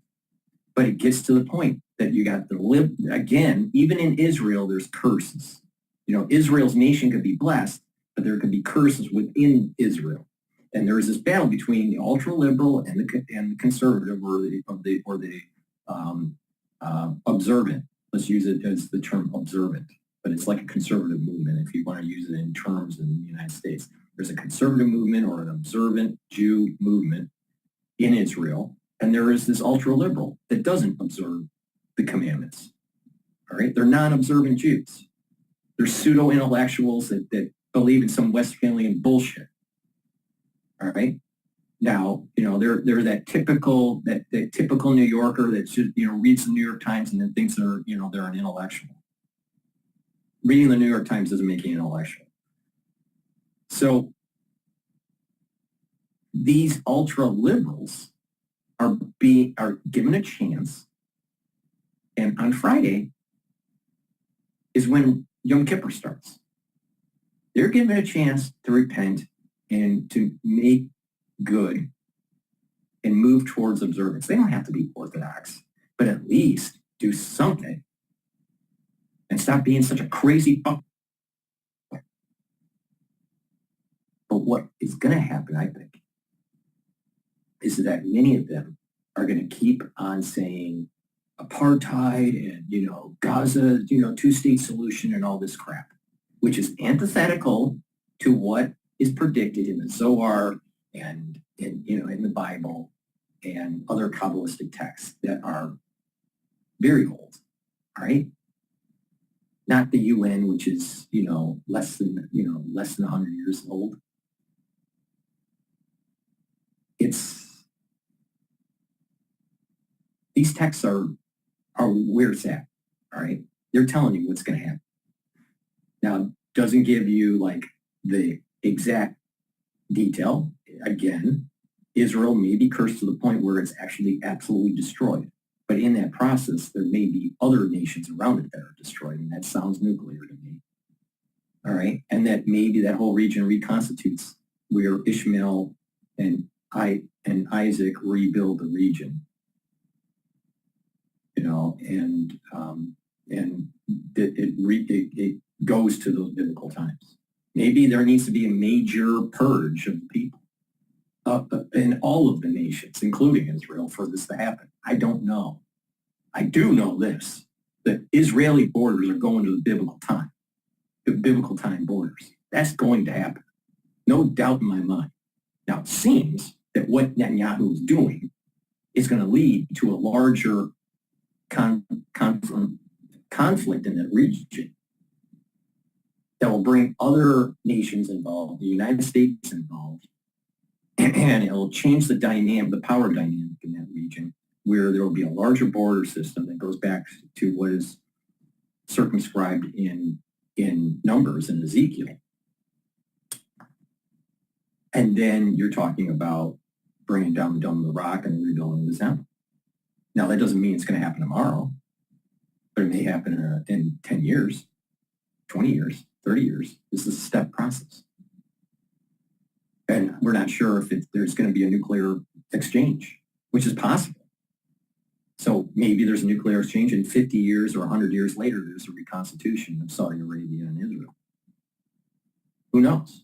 But it gets to the point that you got again, even in Israel, there's curses. You know, Israel's nation could be blessed, but there could be curses within Israel. And there is this battle between the ultra-liberal and the conservative or the observant. Let's use it as the term observant, but it's like a conservative movement if you want to use it in terms in the United States. There's a conservative movement or an observant Jew movement in Israel, and there is this ultra-liberal that doesn't observe the commandments. All right, they're non-observant Jews. They're pseudo-intellectuals that believe in some Westphalian bullshit. All right. Now, you know, they're that typical New Yorker that should, you know, reads the New York Times and then thinks they're an intellectual. Reading the New York Times doesn't make you an intellectual. So these ultra liberals are given a chance, and on Friday is when Yom Kippur starts. They're given a chance to repent and to make good and move towards observance. They don't have to be Orthodox, but at least do something and stop being such a crazy fuck. But what is going to happen, I think, is that many of them are going to keep on saying apartheid and, you know, Gaza, you know, two-state solution and all this crap, which is antithetical to what is predicted in the Zohar and in the Bible and other Kabbalistic texts that are very old, all right? Not the UN, which is, less than 100 years old. These texts are where it's at, all right? They're telling you what's going to happen. Now, doesn't give you like the exact detail. Again, Israel may be cursed to the point where it's actually absolutely destroyed. But in that process, there may be other nations around it that are destroyed, and that sounds nuclear to me. All right? And that maybe that whole region reconstitutes where Ishmael and Isaac rebuild the region. And it goes to those biblical times. Maybe there needs to be a major purge of the people in all of the nations, including Israel, for this to happen. I don't know. I do know this, that Israeli borders are going to the biblical time borders. That's going to happen. No doubt in my mind. Now, it seems that what Netanyahu is doing is going to lead to a larger conflict in that region that will bring other nations involved, the United States involved, and it will change the power dynamic in that region, where there will be a larger border system that goes back to what is circumscribed in Numbers in Ezekiel. And then you're talking about bringing down the Dome of the Rock and rebuilding the temple. Now, that doesn't mean it's going to happen tomorrow, but it may happen in 10 years, 20 years, 30 years. This is a step process. And we're not sure if there's going to be a nuclear exchange, which is possible. So maybe there's a nuclear exchange and 50 years or 100 years later, there's a reconstitution of Saudi Arabia and Israel. Who knows?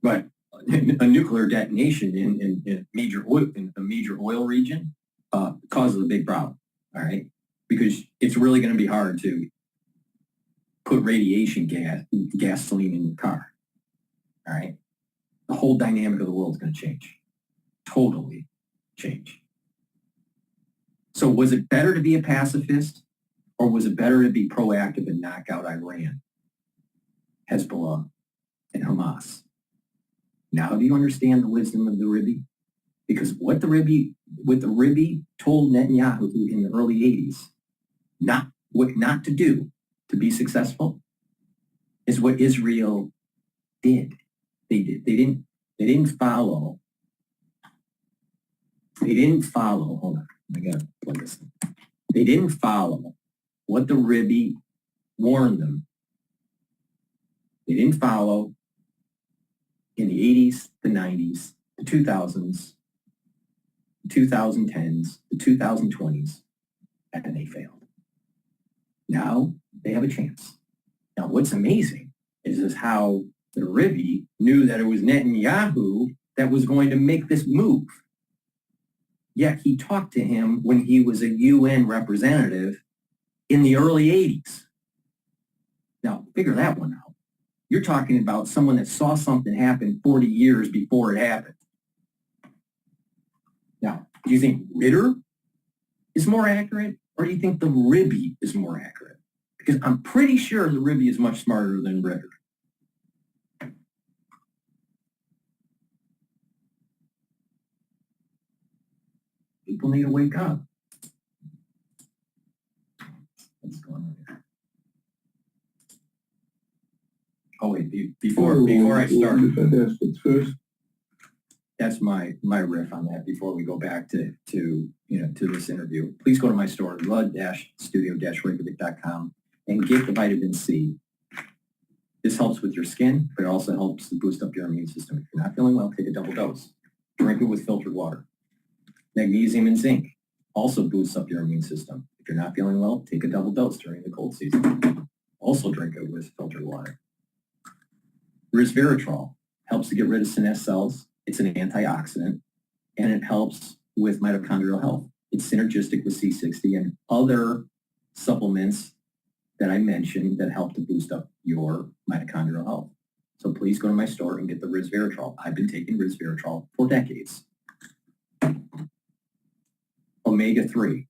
But a nuclear detonation in a major oil region causes a big problem, all right? Because it's really going to be hard to put gasoline in your car, all right? The whole dynamic of the world is going to change, totally change. So was it better to be a pacifist, or was it better to be proactive and knock out Iran, Hezbollah, and Hamas? Now do you understand the wisdom of the Rebbe? Because what the Rebbe told Netanyahu in the early 80s, what not to do to be successful, is what Israel did. They didn't follow. Hold on, I gotta plug this in. They didn't follow what the Rebbe warned them. They didn't follow in the 80s, the 90s, the 2000s, the 2010s, the 2020s, and they failed. Now they have a chance. Now what's amazing is how the Rebbe knew that it was Netanyahu that was going to make this move. Yet he talked to him when he was a UN representative in the early 80s. Now figure that one out. You're talking about someone that saw something happen 40 years before it happened. Now, do you think Ritter is more accurate, or do you think the Rebbe is more accurate? Because I'm pretty sure the Rebbe is much smarter than Ritter. People need to wake up. What's going on here? Oh wait, before I start, first. That's my riff on that. Before we go back to this interview, please go to my store, blood-studio-reykjavik.com, and get the vitamin C. This helps with your skin, but it also helps to boost up your immune system. If you're not feeling well, take a double dose. Drink it with filtered water. Magnesium and zinc also boosts up your immune system. If you're not feeling well, take a double dose during the cold season. Also drink it with filtered water. Resveratrol helps to get rid of senescent cells. It's an antioxidant, and it helps with mitochondrial health. It's synergistic with C60 and other supplements that I mentioned that help to boost up your mitochondrial health. So please go to my store and get the resveratrol. I've been taking resveratrol for decades. Omega-3.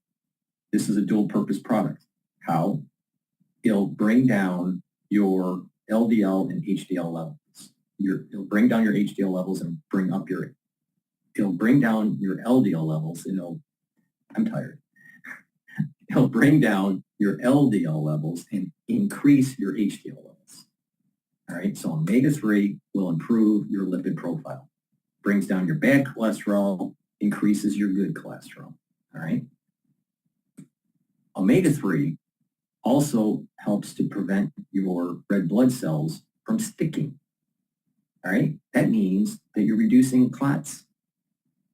This is a dual-purpose product. How? It'll bring down your LDL and HDL levels. It'll bring down your HDL levels and it'll bring down your LDL levels and I'm tired. It'll bring down your LDL levels and increase your HDL levels. All right, so omega-3 will improve your lipid profile. Brings down your bad cholesterol, increases your good cholesterol. All right. Omega-3 also helps to prevent your red blood cells from sticking. All right, that means that you're reducing clots.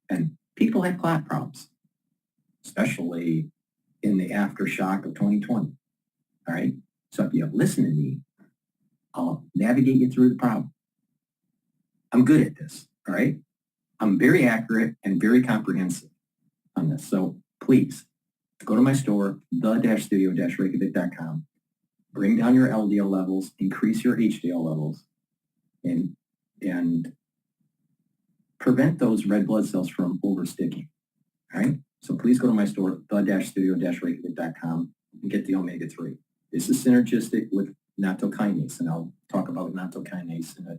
And people have clot problems, especially in the aftershock of 2020. All right, so if you listen to me, I'll navigate you through the problem. I'm good at this, all right? I'm very accurate and very comprehensive on this. So please go to my store, the-studio-reykjavik.com, bring down your LDL levels, increase your HDL levels, and prevent those red blood cells from oversticking. All right? So please go to my store, the-studio-reykjavik.com, and get the omega-3. This is synergistic with nattokinase, and I'll talk about nattokinase in a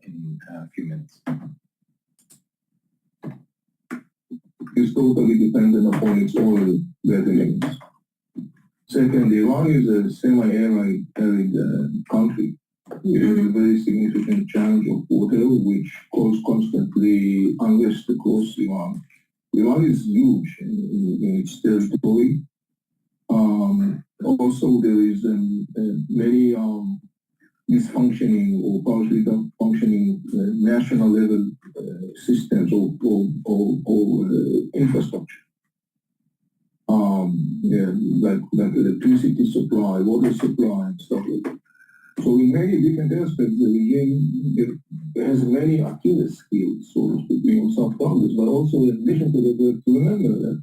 few minutes. It's totally dependent upon its oil readiness. Second, Iran is a semi-arid country. It is a very significant challenge of water, which causes constantly unrest across Iran. Iran is huge in its territory. Also, there is many dysfunctioning or partially functioning national level systems or infrastructure. Like electricity supply, water supply, and stuff like that. So in many different aspects, the regime has many Achilles heels, so to speak, some problems, but also in addition to that, to remember that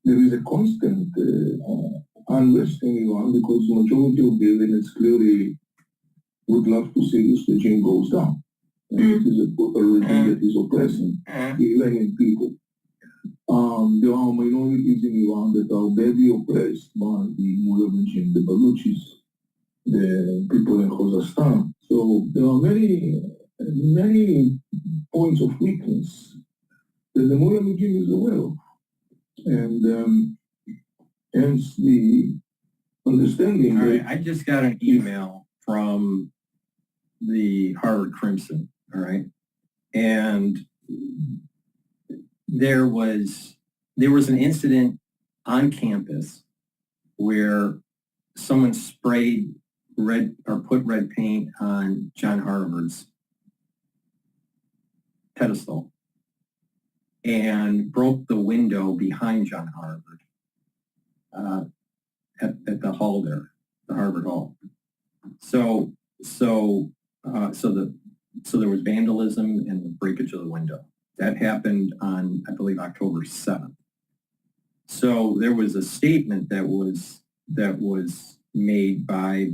there is a constant unrest in Iran because the majority of the Iranians clearly would love to see this regime goes down. And it is a total regime that is oppressing the Iranian people. There are minorities in Iran that are badly oppressed by the Mullah regime, the Baluchis, the people in Kazakhstan. So there are many points of weakness that the Mullah regime is aware of. And hence the understanding. All right, I just got an email from the Harvard Crimson, all right? And there was an incident on campus where someone sprayed red or put red paint on John Harvard's pedestal and broke the window behind John Harvard at the hall there, the Harvard Hall. So there was vandalism and the breakage of the window. That happened on, I believe, October 7th. So there was a statement that was made by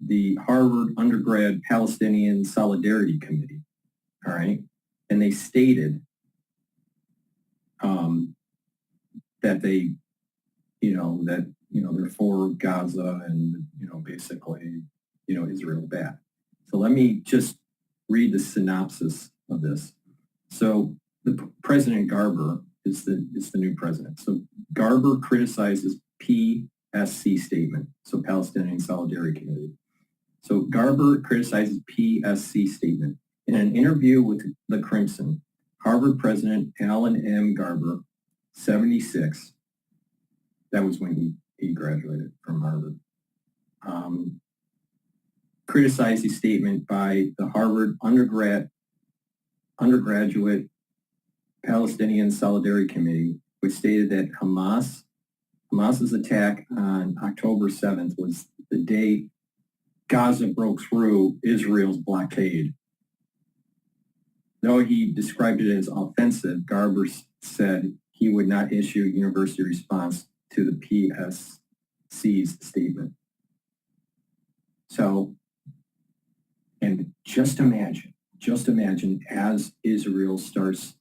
the Harvard Undergrad Palestinian Solidarity Committee, all right? And they stated that they're for Gaza and, basically, Israel bad. So let me just read the synopsis of this. So the President Garber is the new president. So Garber criticizes PSC statement, so Palestinian Solidarity Committee. So Garber criticizes PSC statement. In an interview with the Crimson, Harvard President Alan M. Garber, 76, that was when he graduated from Harvard, criticized the statement by the Harvard undergraduate Palestinian Solidarity Committee, which stated that Hamas's attack on October 7th was the day Gaza broke through Israel's blockade. Though he described it as offensive, Garber said he would not issue a university response to the PSC's statement. So, and just imagine as Israel starts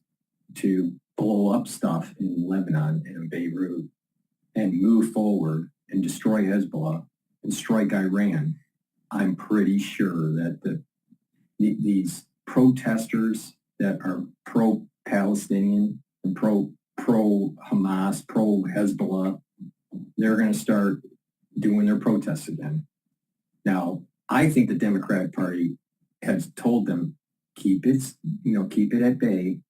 to blow up stuff in Lebanon and Beirut and move forward and destroy Hezbollah and strike Iran, I'm pretty sure that these protesters that are pro-Palestinian and pro-Hamas, pro-Hezbollah, they're going to start doing their protests again. Now, I think the Democratic Party has told them, keep it at bay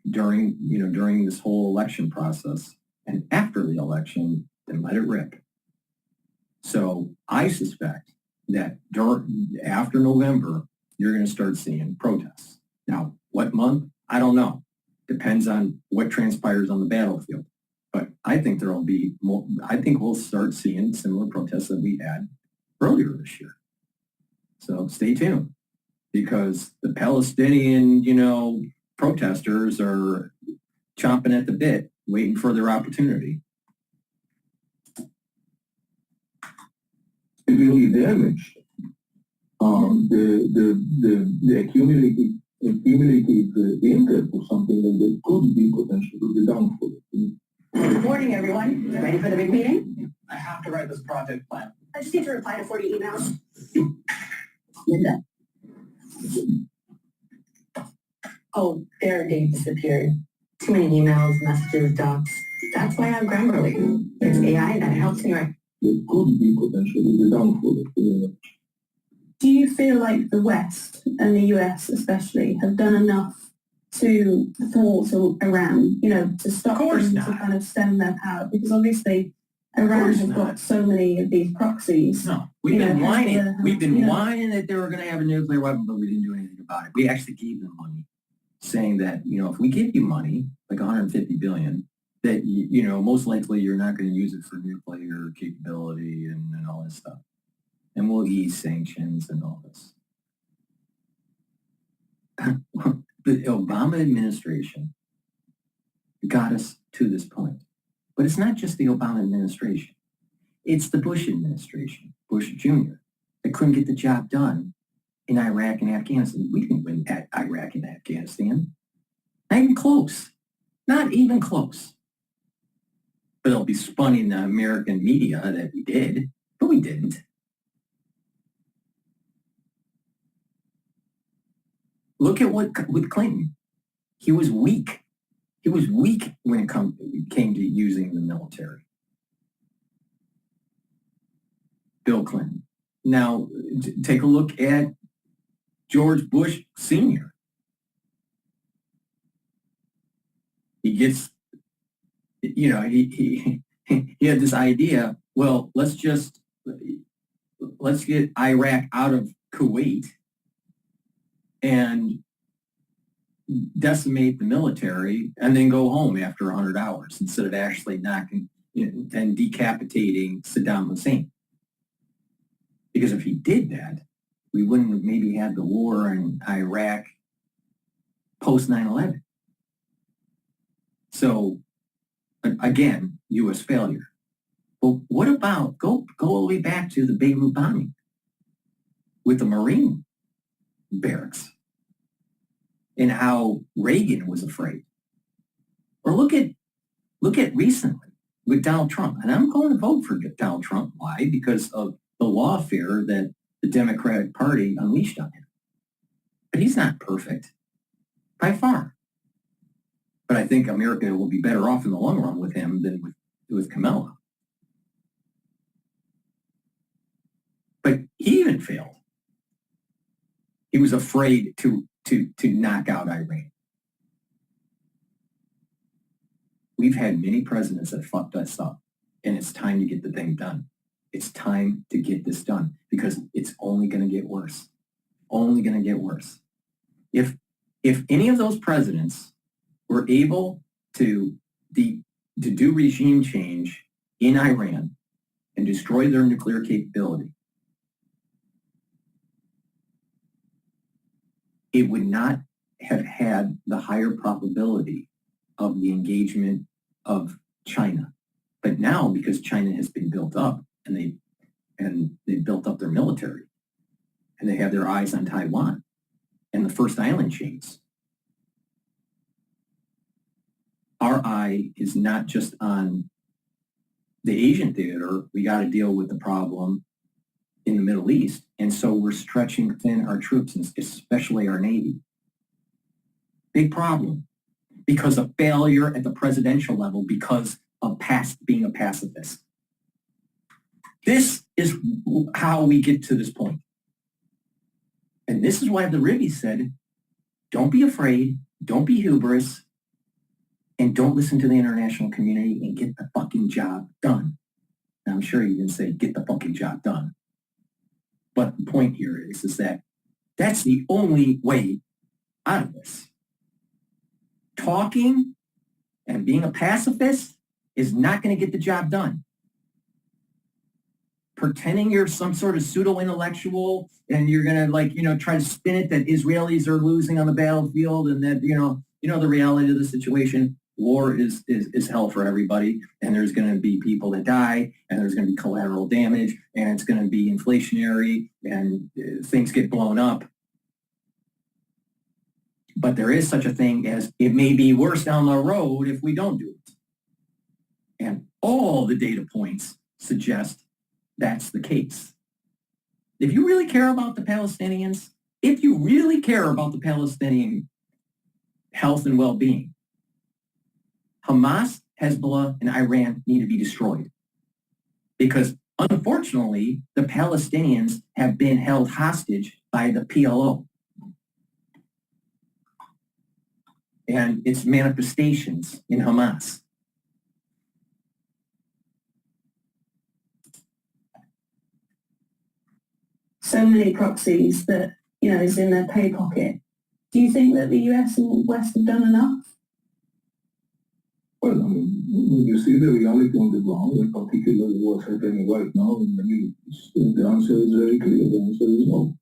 during this whole election process, and after the election, then let it rip. So I suspect that after November, you're going to start seeing protests. Now, what month? I don't know. Depends on what transpires on the battlefield. But I think there'll be more. I think we'll start seeing similar protests that we had earlier this year. So stay tuned, because the Palestinian, protesters are chomping at the bit waiting for their opportunity. Severely damaged. The accumulated interest of something that could be potentially the downfall. Good morning, everyone. Ready for the big meeting? I have to write this project plan. I just need to reply to 40 emails. Linda? Oh, their date disappeared. Too many emails, messages, docs. That's why I'm Grammarly. It's AI that helps me write. That could be potentially the downfall of the Do you feel like the West and the US especially have done enough to thwart Iran, to stop them, to kind of stem their power? Because obviously Iran has got so many of these proxies. No, we've been whining. We've been whining that they were going to have a nuclear weapon, but we didn't do anything about it. We actually gave them money, saying that, if we give you money, like 150 billion, that, most likely you're not going to use it for nuclear capability and all this stuff. And we'll ease sanctions and all this. The Obama administration got us to this point. But it's not just the Obama administration. It's the Bush administration, Bush Jr., that couldn't get the job done in Iraq and Afghanistan. We didn't win at Iraq and Afghanistan. Not even close. Not even close. But it'll be spun in the American media that we did, but we didn't. Look at what with Clinton. He was weak. He was weak when it came to using the military. Bill Clinton. Now, take a look at George Bush Sr. He gets, he had this idea, well, let's get Iraq out of Kuwait and decimate the military and then go home after 100 hours instead of actually knocking and decapitating Saddam Hussein. Because if he did that, we wouldn't have maybe had the war in Iraq post 9/11. So again, U.S. failure. But what about, go all the way back to the Beirut bombing with the Marine barracks and how Reagan was afraid. Or look at recently with Donald Trump. And I'm going to vote for Donald Trump. Why? Because of the lawfare that the Democratic Party unleashed on him. But he's not perfect, by far. But I think America will be better off in the long run with him than with Kamala. But he even failed. He was afraid to knock out Iran. We've had many presidents that fucked us up, and it's time to get the thing done. It's time to get this done because it's only going to get worse. Only going to get worse. If any of those presidents were able to do regime change in Iran and destroy their nuclear capability, it would not have had the higher probability of the engagement of China. But now, because China has been built up and they built up their military and they have their eyes on Taiwan and the first island chains, our eye is not just on the Asian theater. We got to deal with the problem in the Middle East. And so we're stretching thin our troops, and especially our Navy. Big problem because of failure at the presidential level because of being a pacifist. This is how we get to this point. And this is why the Ribby said, don't be afraid, don't be hubris, and don't listen to the international community and get the fucking job done. Now, I'm sure you didn't say get the fucking job done. But the point here is that that's the only way out of this. Talking and being a pacifist is not going to get the job done. Pretending you're some sort of pseudo-intellectual and you're going to, try to spin it that Israelis are losing on the battlefield and that, the reality of the situation. war is hell for everybody, and there's going to be people that die, and there's going to be collateral damage, and it's going to be inflationary, and things get blown up. But there is such a thing as it may be worse down the road if we don't do it. And all the data points suggest that's the case. If you really care about the Palestinians, if you really care about the Palestinian health and well-being, Hamas, Hezbollah, and Iran need to be destroyed. Because unfortunately, the Palestinians have been held hostage by the PLO and its manifestations in Hamas. So many proxies that, is in their pay pocket. Do you think that the US and West have done enough? Well, I mean, when you see the reality on the ground, in particular what's happening right now in the Middle East, the answer is very clear. The answer is no.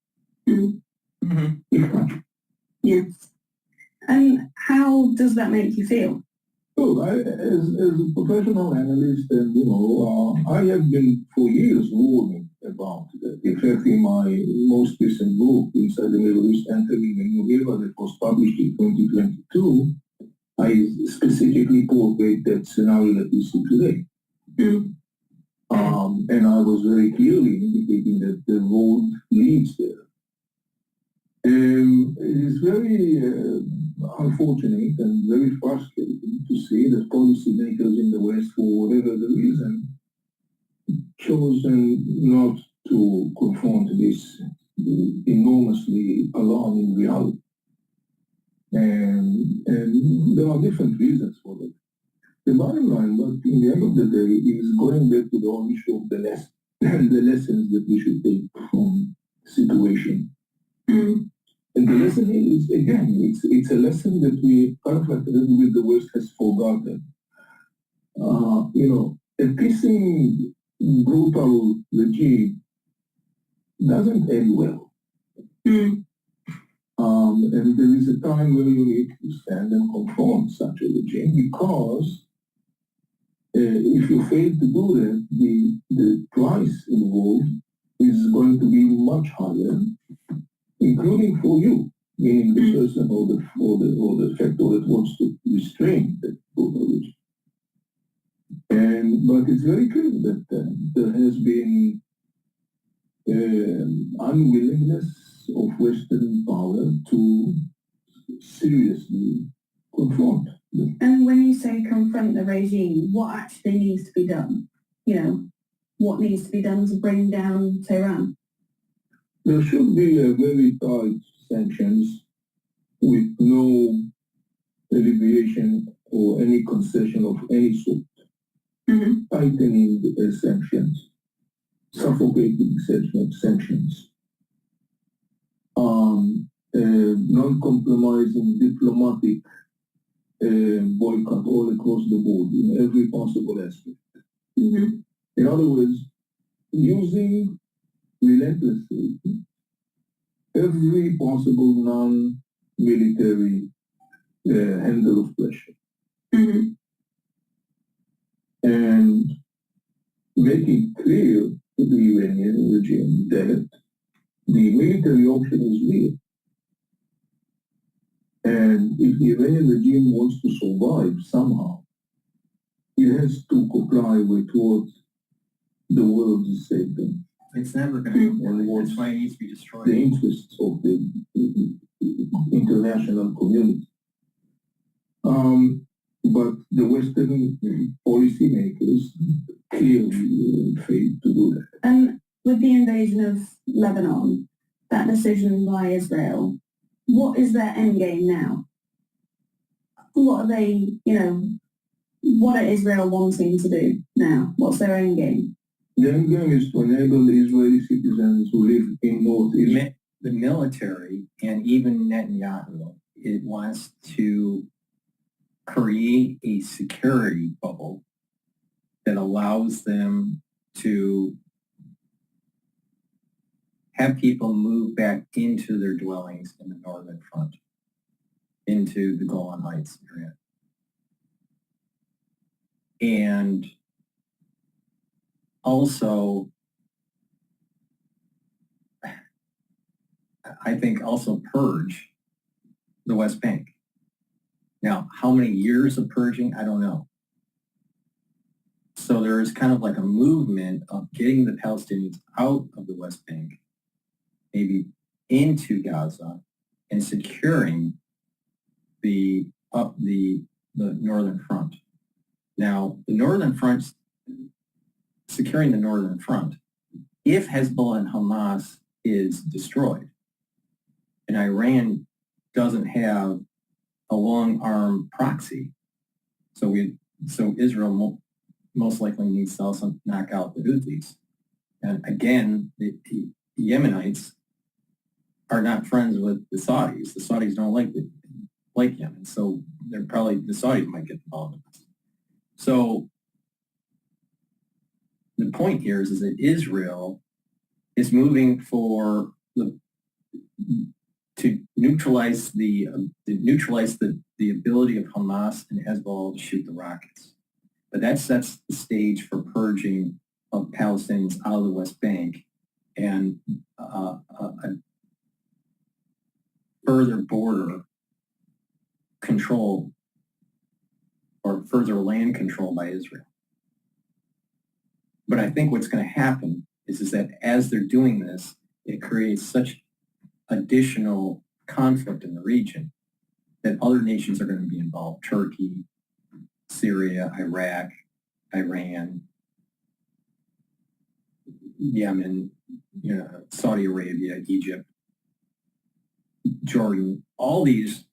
Mm-hmm. Yes. And how does that make you feel? So, as a professional analyst, and I have been for years warning about that. In fact, in my most recent book, Inside the Middle East, Entering a New Era, that was published in 2022, I specifically portrayed that scenario that we see today. Mm. And I was very clearly indicating that the road leads there. It is very unfortunate and very frustrating to see that policymakers in the West, for whatever the reason, chosen not to confront this enormously alarming reality. And there are different reasons for that. The bottom line, but in the end of the day, is going back to the whole issue of the lessons that we should take from the situation. Mm. And the lesson is, again, it's a lesson that we kind of like a little bit the West has forgotten. A pissing, brutal regime doesn't end well. Mm. And there is a time where you need to stand and confront such a regime, because if you fail to do that, the price involved is going to be much higher, including for you, meaning the person or the factor that wants to restrain that brutal regime. But it's very clear that there has been unwillingness of Western power to seriously confront them. And when you say confront the regime, what actually needs to be done? What needs to be done to bring down Tehran? There should be a very tight sanctions with no alleviation or any concession of any sort. Mm-hmm. Tightening the sanctions, suffocating sanctions, non-compromising diplomatic boycott all across the board in every possible aspect. Mm-hmm. In other words, using relentlessly every possible non-military handle of pressure. Mm-hmm. And make it clear to the Iranian regime that the military option is real. And if the Iranian regime wants to survive somehow, it has to comply with what the world is saying. It's never going to work. That's why it needs to be destroyed. The interests of the international community. But the Western policymakers clearly failed to do that. And with the invasion of Lebanon, that decision by Israel, what is their end game now? What are they, what are Israel wanting to do now? What's their end game? The end game is to enable Israeli citizens who live in North Israel. The military and even Netanyahu, it wants to create a security bubble that allows them to have people move back into their dwellings in the northern front, into the Golan Heights area. and also, I think also purge the West Bank. Now, how many years of purging, I don't know. So there is kind of like a movement of getting the Palestinians out of the West Bank, maybe into Gaza, and securing the northern front. Now, the northern front, securing the northern front, if Hezbollah and Hamas is destroyed, and Iran doesn't have a long arm proxy, so Israel most likely needs to also knock out the Houthis. And again, the Yemenites are not friends with the Saudis. The Saudis don't like Yemen, so the Saudis might get involved in this. So the point here is that Israel is moving to neutralize the ability of Hamas and Hezbollah to shoot the rockets. But that sets the stage for purging of Palestinians out of the West Bank and a further border control or further land control by Israel. But I think what's going to happen is that as they're doing this, it creates such additional conflict in the region that other nations are going to be involved. Turkey, Syria, Iraq, Iran, Yemen, Saudi Arabia, Egypt, Jordan, all these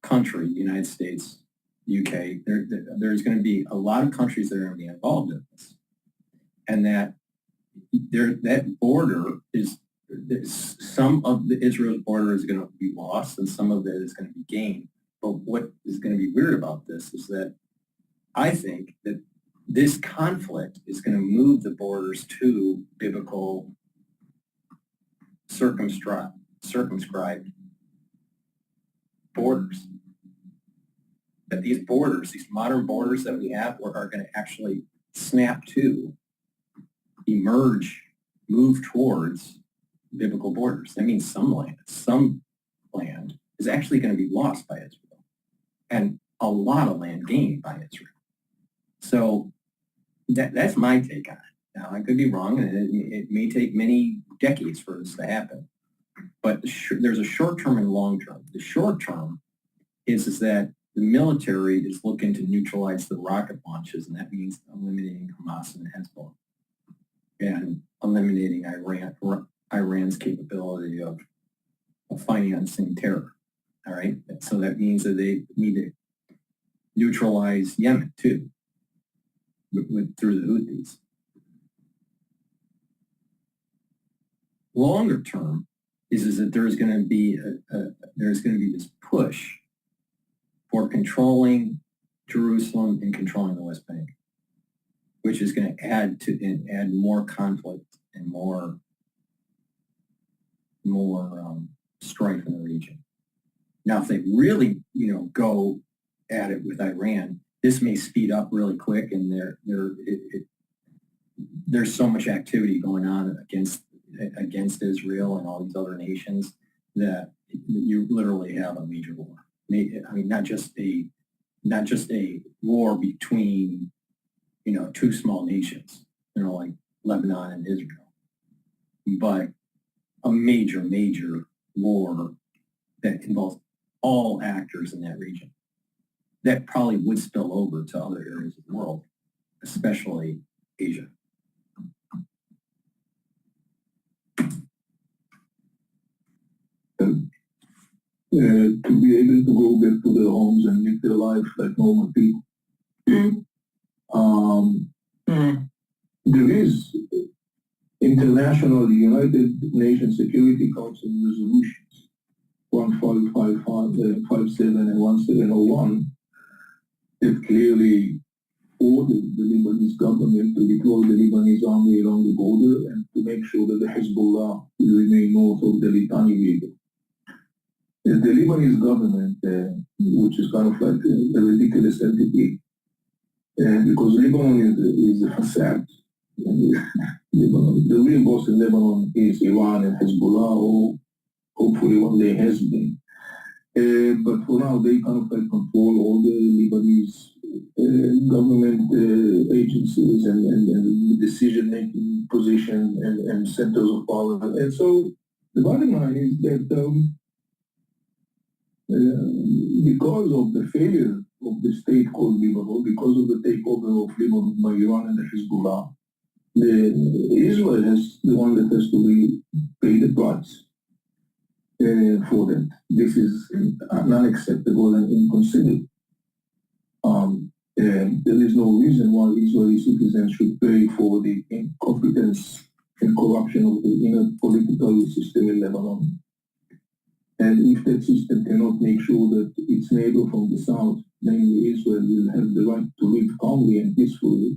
countries, United States, UK, there's going to be a lot of countries that are going to be involved in this. And that border is, some of the Israel's border is going to be lost and some of it is going to be gained. But what is going to be weird about this is that I think that this conflict is going to move the borders to biblical circumscribed borders. That these borders, these modern borders that we have, are going to actually snap to, emerge, move towards biblical borders. That means some land is actually going to be lost by Israel and a lot of land gained by Israel. So that's my take on it. Now, I could be wrong, and it may take many decades for this to happen. But there's a short term and long term. The short term is that the military is looking to neutralize the rocket launches, and that means eliminating Hamas and Hezbollah and eliminating Iran's capability of financing terror. All right, so that means that they need to neutralize Yemen too, through the Houthis. Longer term is that there's going to be this push for controlling Jerusalem and controlling the West Bank, which is going to add more conflict and more strife in the region. Now, if they really, go at it with Iran, this may speed up really quick, and there's so much activity going on against Israel and all these other nations that you literally have a major war. I mean, not just a war between two small nations, like Lebanon and Israel, but a major war that involves all actors in that region that probably would spill over to other areas of the world, especially Asia. To be able to go back to their homes and live their life like normal people. There is international United Nations Security Council resolutions 1555, 57 and 1701 that clearly ordered the Lebanese government to deploy the Lebanese army along the border and to make sure that the Hezbollah will remain north of the Litani River. The Lebanese government, which is kind of like a ridiculous entity, because Lebanon is a facade. Lebanon, the real boss in Lebanon is Iran and Hezbollah, or hopefully one day has been. But for now, they kind of like control all the Lebanese government agencies and decision-making position and centers of power. And so the bottom line is that because of the failure of the state called Lebanon, because of the takeover of Lebanon by Iran and the Hezbollah, Israel has the one that has to pay the price for that. This is unacceptable and inconsiderate. There is no reason why Israeli citizens should pay for the incompetence and corruption of the inner political system in Lebanon. And if that system cannot make sure that its neighbor from the south, namely Israel, will have the right to live calmly and peacefully,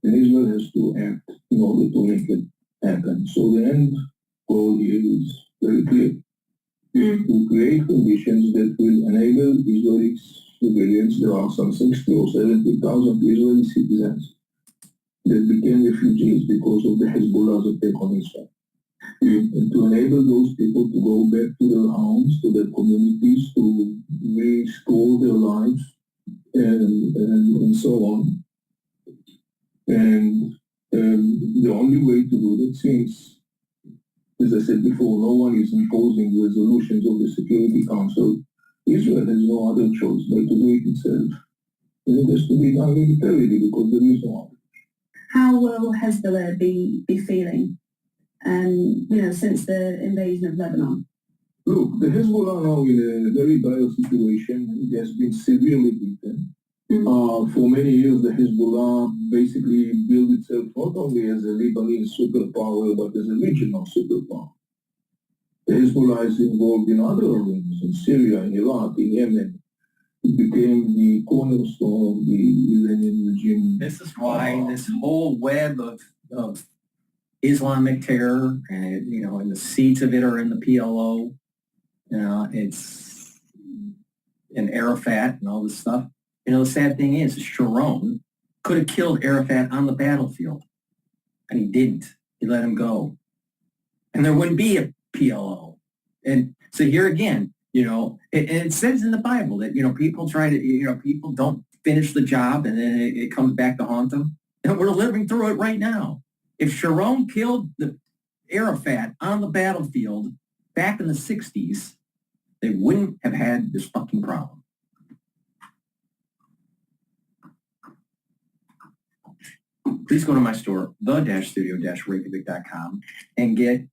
then Israel has to act in order to make it happen. So the end goal here is very clear. To create conditions that will enable Israeli civilians. There are some 60 or 70,000 Israeli citizens that became refugees because of the Hezbollah's attack on Israel. And to enable those people to go back to their homes, to their communities, to restore their lives, and so on. And the only way to do that, since, as I said before, no one is imposing resolutions of the Security Council, Israel has no other choice but to do it itself. And it has to be done militarily because there is no other. How will Hezbollah be feeling, since the invasion of Lebanon? Look, the Hezbollah now in a very dire situation. It has been severely beaten. For many years, the Hezbollah basically built itself not only as a Lebanese superpower, but as a regional superpower. The Hezbollah is involved in other arenas, in Syria, in Iraq, in Yemen. It became the cornerstone of the Iranian regime. This is why this whole web of Islamic terror, and the seeds of it are in the PLO. It's in Arafat and all this stuff. The sad thing is Sharon could have killed Arafat on the battlefield, and he didn't. He let him go, and there wouldn't be a PLO. And so here again, it says in the Bible that people try to, people don't finish the job, and then it comes back to haunt them. And we're living through it right now. If Sharon killed the Arafat on the battlefield back in the 60s, they wouldn't have had this fucking problem. Please go to my store, the-studio-reykjavik.com, and get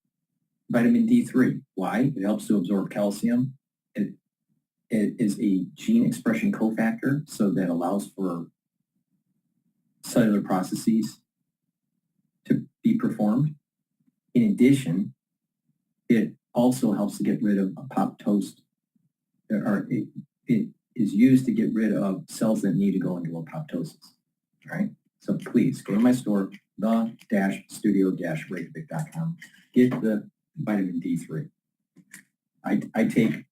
vitamin D3. Why? It helps to absorb calcium. It is a gene expression cofactor, so that allows for cellular processes to be performed. In addition, it also helps to get rid of apoptosis. It is used to get rid of cells that need to go into apoptosis. All right? So please go to my store, the-studio-reykjavik.com. Get the vitamin D3. I take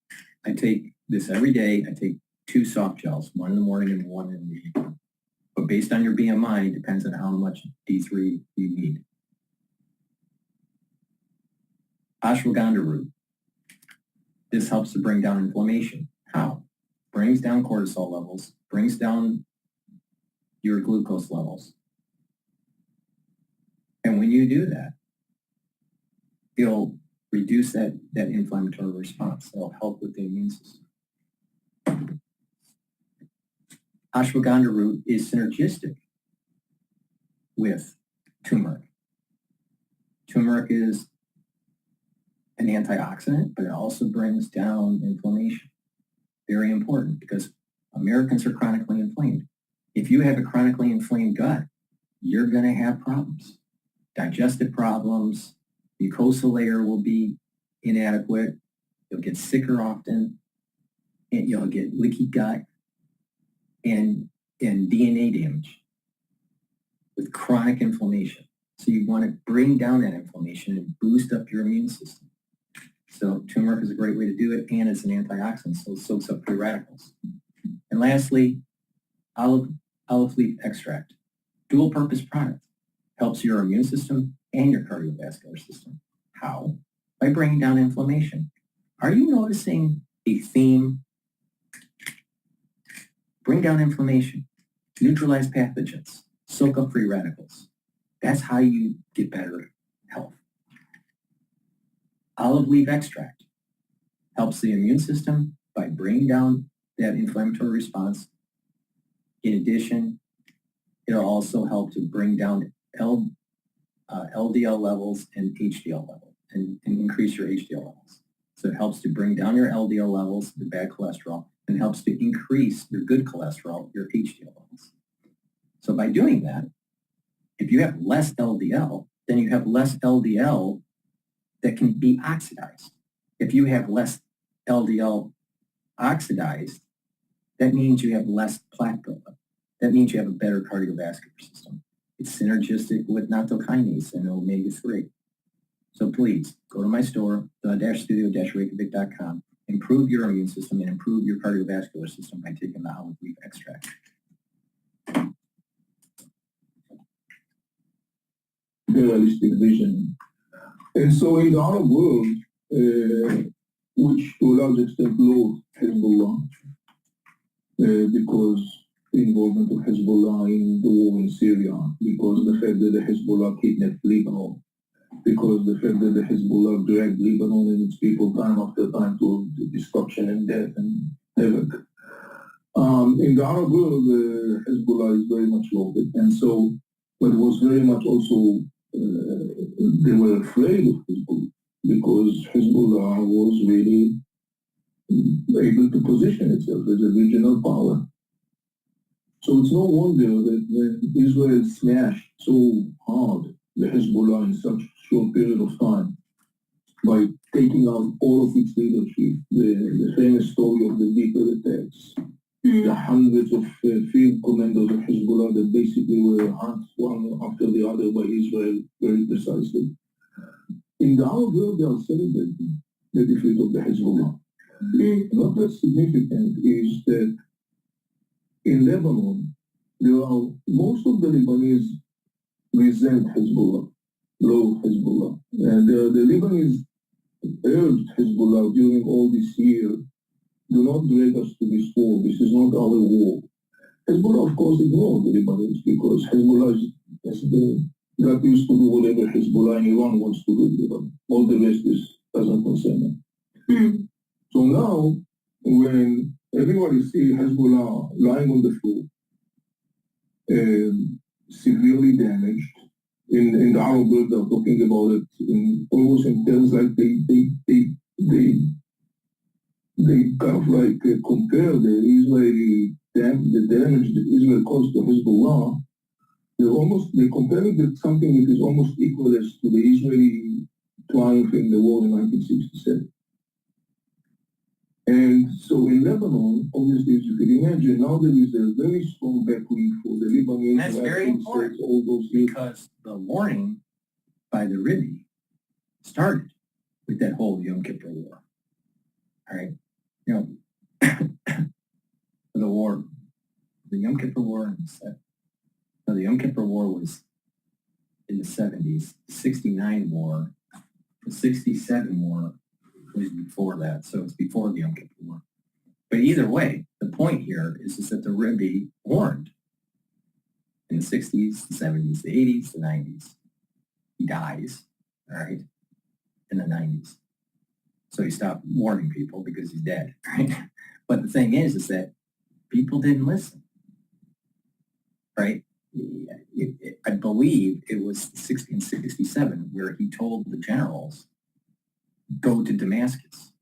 this every day. I take 2 soft gels, one in the morning and one in the evening. But based on your BMI, it depends on how much D3 you need. Ashwagandha root. This helps to bring down inflammation. How? Brings down cortisol levels, brings down your glucose levels. And when you do that, it'll reduce that inflammatory response. It'll help with the immune system. Ashwagandha root is synergistic with turmeric. Turmeric is an antioxidant, but it also brings down inflammation. Very important because Americans are chronically inflamed. If you have a chronically inflamed gut, you're going to have problems. Digestive problems, mucosal layer will be inadequate, you'll get sicker often, and you'll get leaky gut and DNA damage with chronic inflammation. So you want to bring down that inflammation and boost up your immune system. So turmeric is a great way to do it, and it's an antioxidant, so it soaks up free radicals. And lastly, olive olive leaf extract, dual purpose product, helps your immune system and your cardiovascular system. How? By bringing down inflammation. Are you noticing a theme? Bring down inflammation, neutralize pathogens, soak up free radicals. That's how you get better health. Olive leaf extract helps the immune system by bringing down that inflammatory response. In addition, it'll also help to bring down LDL levels and HDL levels and increase your HDL levels. So it helps to bring down your LDL levels, the bad cholesterol, and helps to increase your good cholesterol, your HDL levels. So by doing that, if you have less LDL, then you have less LDL that can be oxidized. If you have less LDL oxidized, that means you have less plaque buildup. That means you have a better cardiovascular system. It's synergistic with nattokinase and omega-3. So please go to my store, the-studio-reykjavik.com, improve your immune system and improve your cardiovascular system by taking the olive leaf extract. Realistic vision. And so in the Arab world, which to a large extent loathe Hezbollah, because the involvement of Hezbollah in the war in Syria, because the fact that the Hezbollah kidnapped Lebanon, because the fact that the Hezbollah dragged Lebanon and its people time after time to destruction and death and havoc. In the Arab world, Hezbollah is very much loathed, and so, but it was very much also, they were afraid of Hezbollah, because Hezbollah was really able to position itself as a regional power. So it's no wonder that when Israel smashed so hard the Hezbollah in such a short period of time by taking out all of its leadership, the famous story of the deeper attacks, the hundreds of field commanders of Hezbollah that basically were hunted one after the other by Israel very precisely. In the Arab world, they are celebrating the defeat of the Hezbollah. Not less significant is that in Lebanon, most of the Lebanese resent Hezbollah, loathe Hezbollah. And the Lebanese urged Hezbollah during all this year, do not drag us to this war. This is not our war. Hezbollah, of course, ignored the Lebanese because Hezbollah got used to do whatever Hezbollah in Iran wants to do in Lebanon. All the rest doesn't concern them. So now, when everybody sees Hezbollah lying on the floor, severely damaged, in the Arab world they're talking about it almost in terms like they kind of like compare the Israeli the damage that Israel caused to Hezbollah. They compare it with something that is almost equal as to the Israeli triumph in the war in 1967. And so in Lebanon, obviously, as you can imagine, now there is a very strong backwind for the Lebanese. And that's very important all those years. Because the warning by the Rebbe started with that whole Yom Kippur War. All right? You know, the Yom Kippur War the Yom Kippur War was in the 70s. The 69 war, the 67 war was before that, so it's before the Yom Kippur War. But either way, the point here is that the Rebbe warned in the 60s, the 70s, the 80s, the 90s. He dies, all right, in the 90s. So he stopped warning people because he's dead, right? But the thing is that people didn't listen, right? I believe it was 1667 where he told the generals, go to Damascus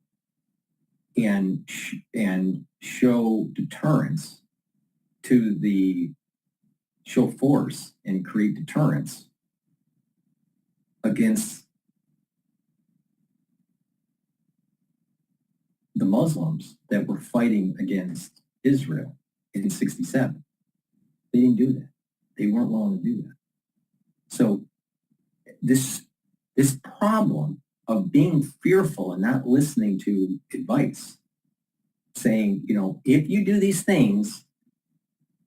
and show deterrence show force and create deterrence against the Muslims that were fighting against Israel in 67. They didn't do that. They weren't willing to do that. So this problem of being fearful and not listening to advice, saying, you know, if you do these things,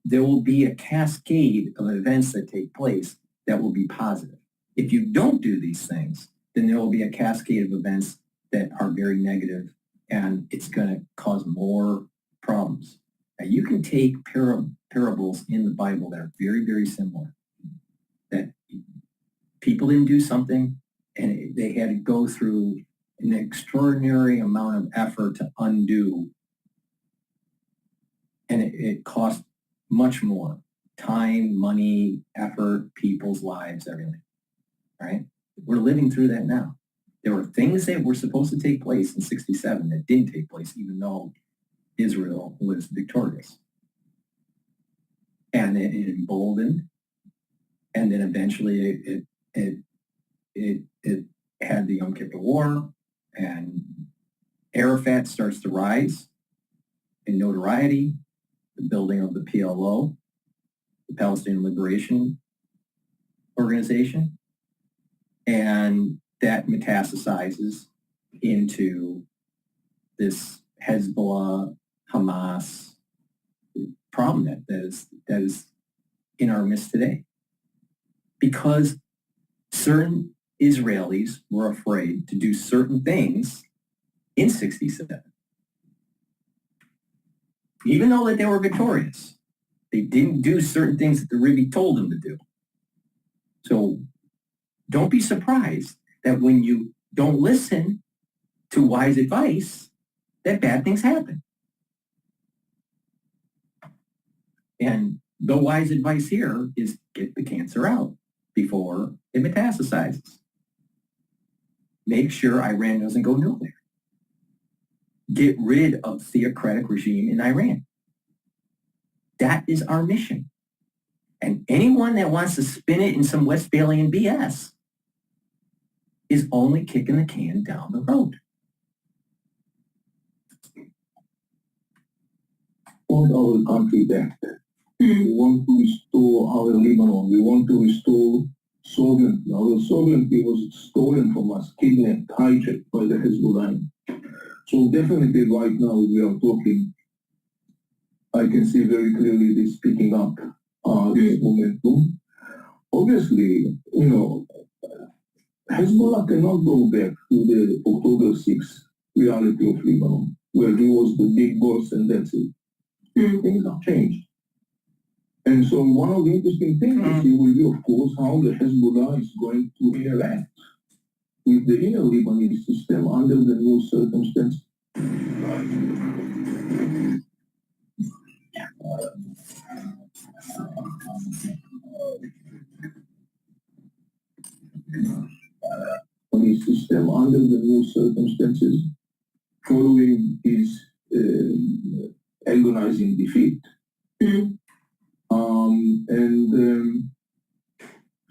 there will be a cascade of events that take place that will be positive. If you don't do these things, then there will be a cascade of events that are very negative, and it's going to cause more problems. Now, you can take parables in the Bible that are very, very similar, that people didn't do something, and they had to go through an extraordinary amount of effort to undo, and it cost much more time, money, effort, people's lives, everything, right? We're living through that now. There were things that were supposed to take place in 67 that didn't take place, even though Israel was victorious. And it emboldened, and then eventually it had the Yom Kippur War, and Arafat starts to rise in notoriety, the building of the PLO, the Palestinian Liberation Organization, and that metastasizes into this Hezbollah, Hamas problem that is in our midst today. Because certain Israelis were afraid to do certain things in 67. Even though that they were victorious, they didn't do certain things that the Rebbe told them to do. So don't be surprised that when you don't listen to wise advice, that bad things happen. And the wise advice here is get the cancer out before it metastasizes. Make sure Iran doesn't go nuclear. Get rid of theocratic regime in Iran. That is our mission. And anyone that wants to spin it in some Westphalian BS is only kicking the can down the road. Want our country back. We want to restore our Lebanon. We want to restore sovereignty. Our sovereignty was stolen from us, kidnapped, hijacked by the Hezbollah. So definitely right now we are talking, I can see very clearly this picking up this momentum. Obviously, Hezbollah cannot go back to the October 6th reality of Lebanon, where he was the big boss and that's it. Things have changed. And so one of the interesting things here will be, of course, how the Hezbollah is going to interact with the inner Lebanese system under the new circumstances. System under the new circumstances following his agonizing defeat.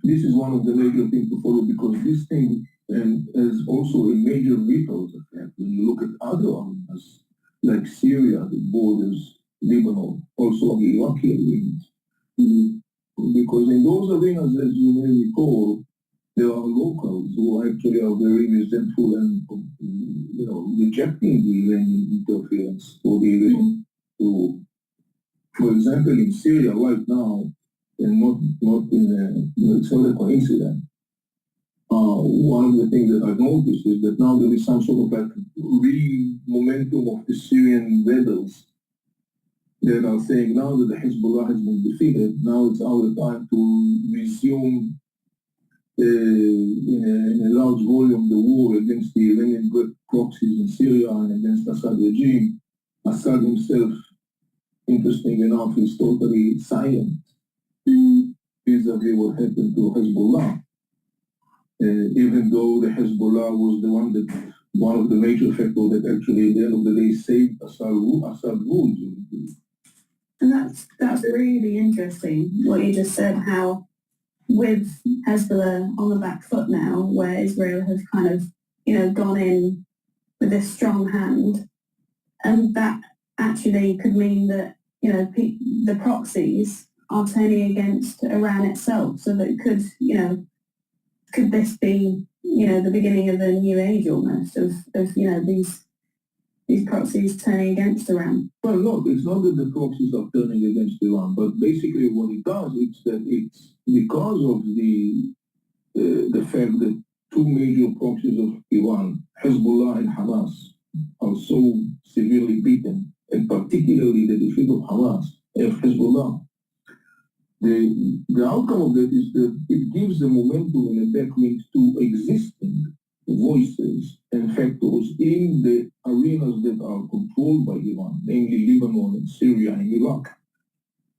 This is one of the major things to follow, because this thing has also a major ripple effect when you look at other areas like Syria, the borders, Lebanon, also the Iraqi arenas. Because in those arenas, as you may recall, there are locals who actually are very resentful and, rejecting the Iranian interference or the Iranian rule. For example, in Syria right now, and not in it's not a coincidence. One of the things that I've noticed is that now there is some sort of like momentum of the Syrian rebels that are saying now that the Hezbollah has been defeated, now it's our time to resume in a large volume the war against the Iranian proxies in Syria and against Assad regime. Assad himself, interesting enough, is totally silent vis-a-vis what happened to Hezbollah. Even though the Hezbollah was one of the major factors that actually at the end of the day saved Assad rule. And that's really interesting what you just said, how with Hezbollah on the back foot now, where Israel has kind of, gone in with this strong hand, and that actually could mean that, the proxies are turning against Iran itself, so that could this be, the beginning of a new age almost of these proxies turning against Iran? Well, look, it's not that the proxies are turning against Iran, but basically what it does is that it's because of the fact that two major proxies of Iran, Hezbollah and Hamas, are so severely beaten, and particularly the defeat of Hamas and Hezbollah. The outcome of that is that it gives a momentum and a backwind to existing voices and factors in the arenas that are controlled by Iran, namely Lebanon and Syria and Iraq.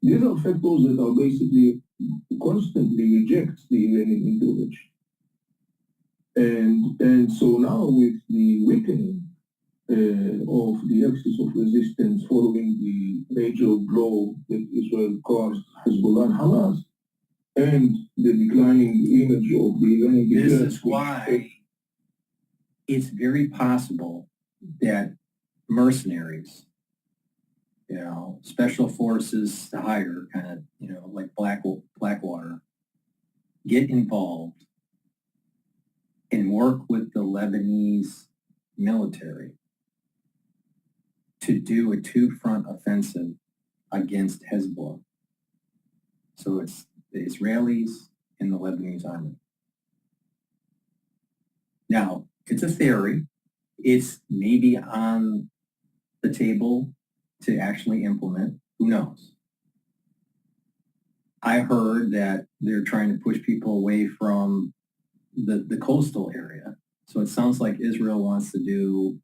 These are factors that are basically constantly reject the Iranian intervention. And so now with the weakening of the axis of resistance following the major blow that Israel caused Hezbollah and Hamas, and the declining image of the Iranian This defense, is why it's very possible that mercenaries, special forces to hire, kind of, like Blackwater, get involved and work with the Lebanese military to do a two-front offensive against Hezbollah. So it's the Israelis and the Lebanese army. Now, it's a theory. It's maybe on the table to actually implement. Who knows? I heard that they're trying to push people away from the coastal area. So it sounds like Israel wants to do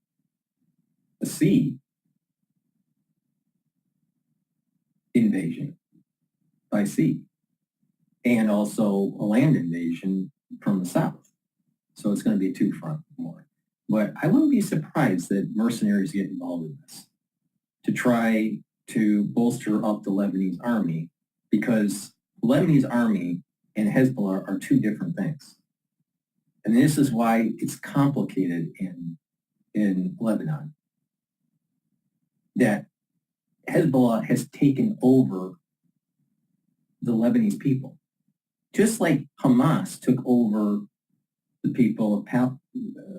a sea invasion by sea and also a land invasion from the south. So it's going to be a two-front war. But I wouldn't be surprised that mercenaries get involved in this to try to bolster up the Lebanese army, because the Lebanese army and Hezbollah are two different things. And this is why it's complicated in Lebanon, that Hezbollah has taken over the Lebanese people, just like Hamas took over the people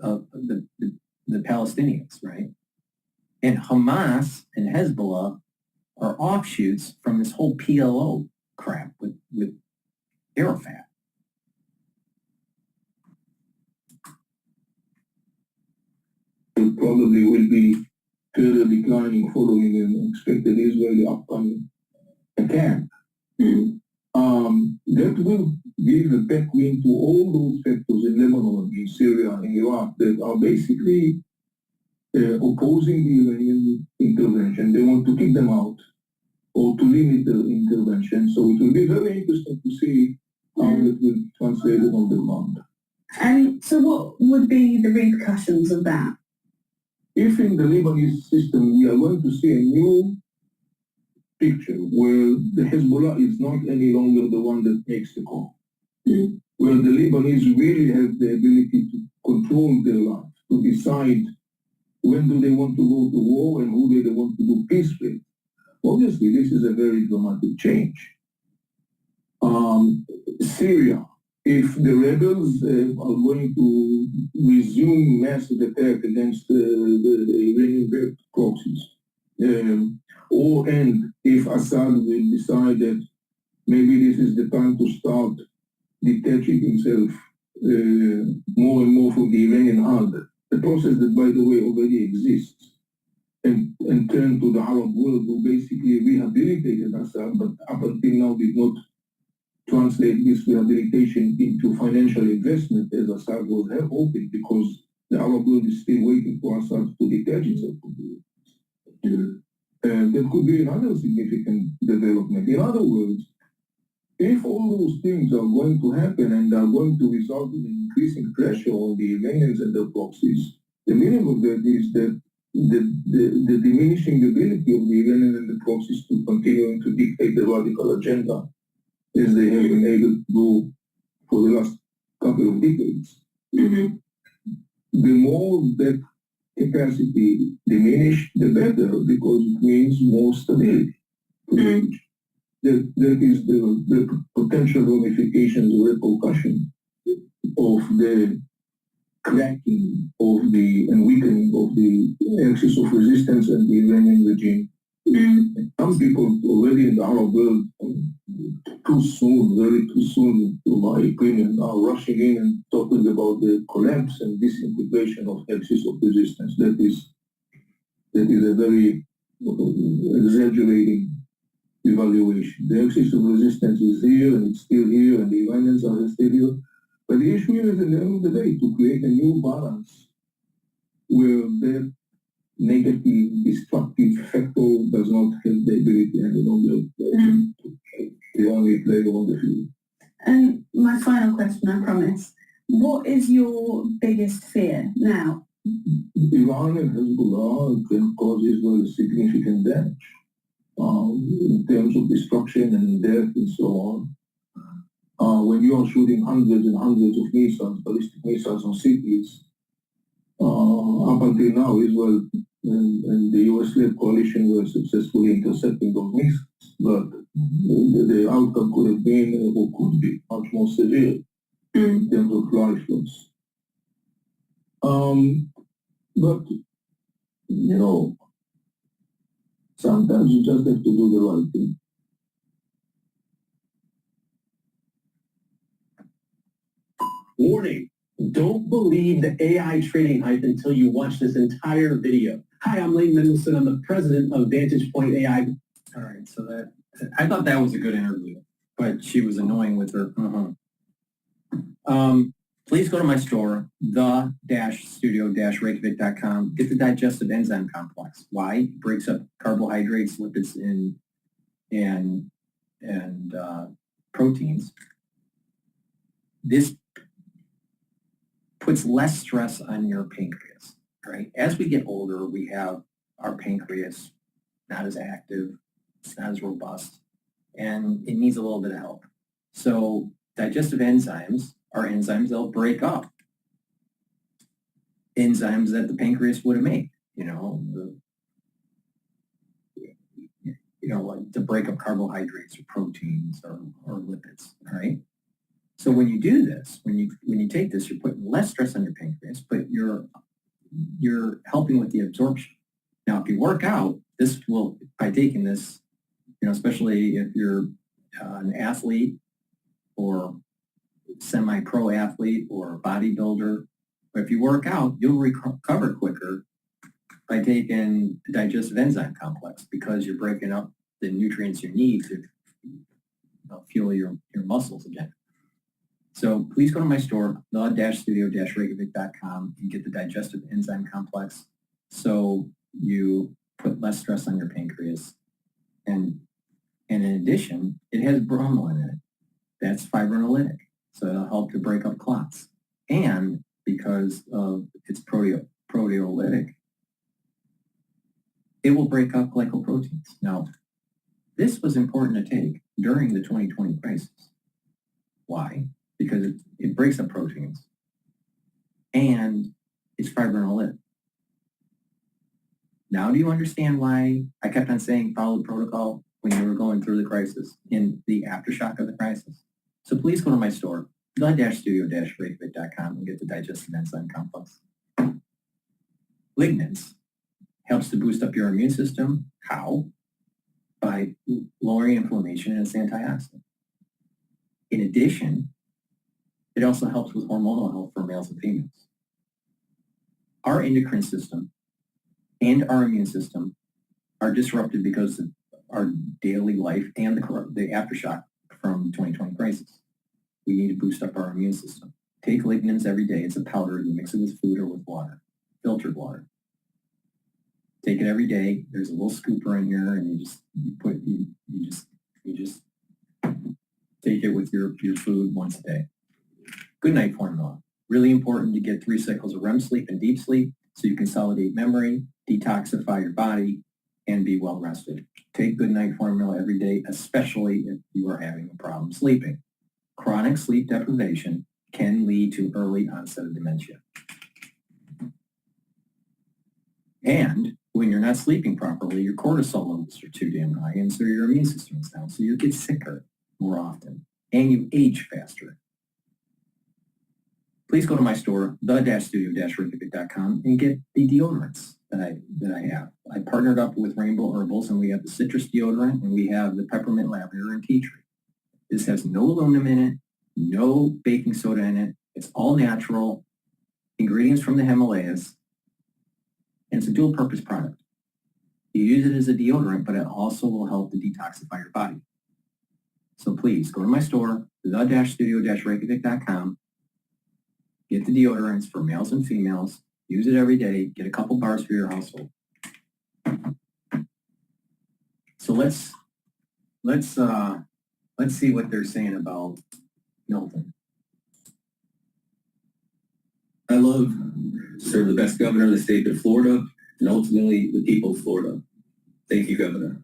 of the Palestinians, right? And Hamas and Hezbollah are offshoots from this whole PLO crap with Arafat. It probably will be further declining following an expected Israeli upcoming attack. That will give a backwind to all those factors in Lebanon, in Syria, in Iraq that are basically opposing the Iranian intervention. They want to kick them out or to limit the intervention. So it will be very interesting to see how it will translate on the ground. And so what would be the repercussions of that? If in the Lebanese system we are going to see a new picture where the Hezbollah is not any longer the one that makes the call, where the Lebanese really have the ability to control their life, to decide when do they want to go to war and who do they want to do peace with. Obviously, this is a very dramatic change. Syria, if the rebels are going to resume massive attack against the Iranian proxies, and if Assad will decide that maybe this is the time to start detaching himself more and more from the Iranian harbor, a process that, by the way, already exists, and turn to the Arab world, who basically rehabilitated Assad, but up until now did not translate this rehabilitation into financial investment as Assad was hoping, because the Arab world is still waiting for Assad to detach itself from the world. That could be another significant development. In other words, if all those things are going to happen and are going to result in increasing pressure on the Iranians and their proxies, the meaning of that is that the diminishing ability of the Iranians and the proxies to continue to dictate the radical agenda as they have been able to do for the last couple of decades. The more that capacity diminished, the better, because it means more stability. That is the potential ramifications or repercussion of the cracking of the and weakening of the axis of resistance and the Iranian regime. Some people already in the Arab world, too soon, very too soon, to my opinion, are rushing in and talking about the collapse and disintegration of axis of resistance. That is a very exaggerating evaluation. The axis of resistance is here and it's still here and the events are still here. But the issue is at the end of the day to create a new balance where that negative, destructive factor does not have the ability any longer to the only player on the field. And my final question, I promise. What is your biggest fear now? Iran and Hezbollah can cause Israel significant damage in terms of destruction and death and so on. When you are shooting hundreds and hundreds of missiles, ballistic missiles on cities, up until now, Israel and the US-led coalition were successfully intercepting those missiles, but the outcome could have been or could be much more severe in terms of life loss. But, you know, sometimes you just have to do the right thing. Warning, don't believe the AI trading hype until you watch this entire video. Hi, I'm Lane Mendelsohn. I'm the president of Vantage Point AI. All right, so that, I thought that was a good interview, but she was annoying with her. Please go to my store, the-studio-reykjavik.com. Get the digestive enzyme complex. Why? It breaks up carbohydrates, lipids, and proteins. This puts less stress on your pancreas, right? As we get older, we have our pancreas not as active, it's not as robust, and it needs a little bit of help. So digestive enzymes are enzymes that'll break up enzymes that the pancreas would have made, like to break up carbohydrates or proteins or lipids, all right? So when you do this, when you take this, you're putting less stress on your pancreas, but you're helping with the absorption. Now, if you work out, this will, by taking this, especially if you're an athlete or semi-pro athlete or a bodybuilder, but if you work out, you'll recover quicker by taking the digestive enzyme complex because you're breaking up the nutrients you need to fuel your muscles again. So please go to my store, the-studio-reykjavik.com, and get the digestive enzyme complex so you put less stress on your pancreas. And in addition, it has bromelain in it. That's fibrinolytic, so it'll help to break up clots. And because of its proteolytic, it will break up glycoproteins. Now, this was important to take during the 2020 crisis. Why? Because it breaks up proteins and it's fibrinolytic. Now do you understand why I kept on saying follow the protocol when you were going through the crisis, in the aftershock of the crisis? So please go to my store, the-studio-reykjavik.com, and get the digestive enzyme complex. Lignans helps to boost up your immune system. How? By lowering inflammation and its antioxidant. In addition, it also helps with hormonal health for males and females. Our endocrine system and our immune system are disrupted because of our daily life and the aftershock from 2020 crisis. We need to boost up our immune system. Take lignans every day. It's a powder. You mix it with food or with water, filtered water. Take it every day. There's a little scooper in here, and you just take it with your food once a day. Good night formula. Really important to get 3 cycles of REM sleep and deep sleep so you consolidate memory, detoxify your body, and be well rested. Take good night formula every day, especially if you are having a problem sleeping. Chronic sleep deprivation can lead to early onset of dementia. And when you're not sleeping properly, your cortisol levels are too damn high, and so your immune system is down, so you get sicker more often, and you age faster. Please go to my store, the-studio-reykjavik.com, and get the deodorants that I have. I partnered up with Rainbow Herbals, and we have the citrus deodorant, and we have the peppermint, lavender, and tea tree. This has no aluminum in it, no baking soda in it. It's all natural, ingredients from the Himalayas, and it's a dual purpose product. You use it as a deodorant, but it also will help to detoxify your body. So please go to my store, the-studio-reykjavik.com, get the deodorants for males and females, use it every day, get a couple bars for your household. So let's see what they're saying about Milton. I love to serve the best governor in the state of Florida and ultimately the people of Florida. Thank you, Governor.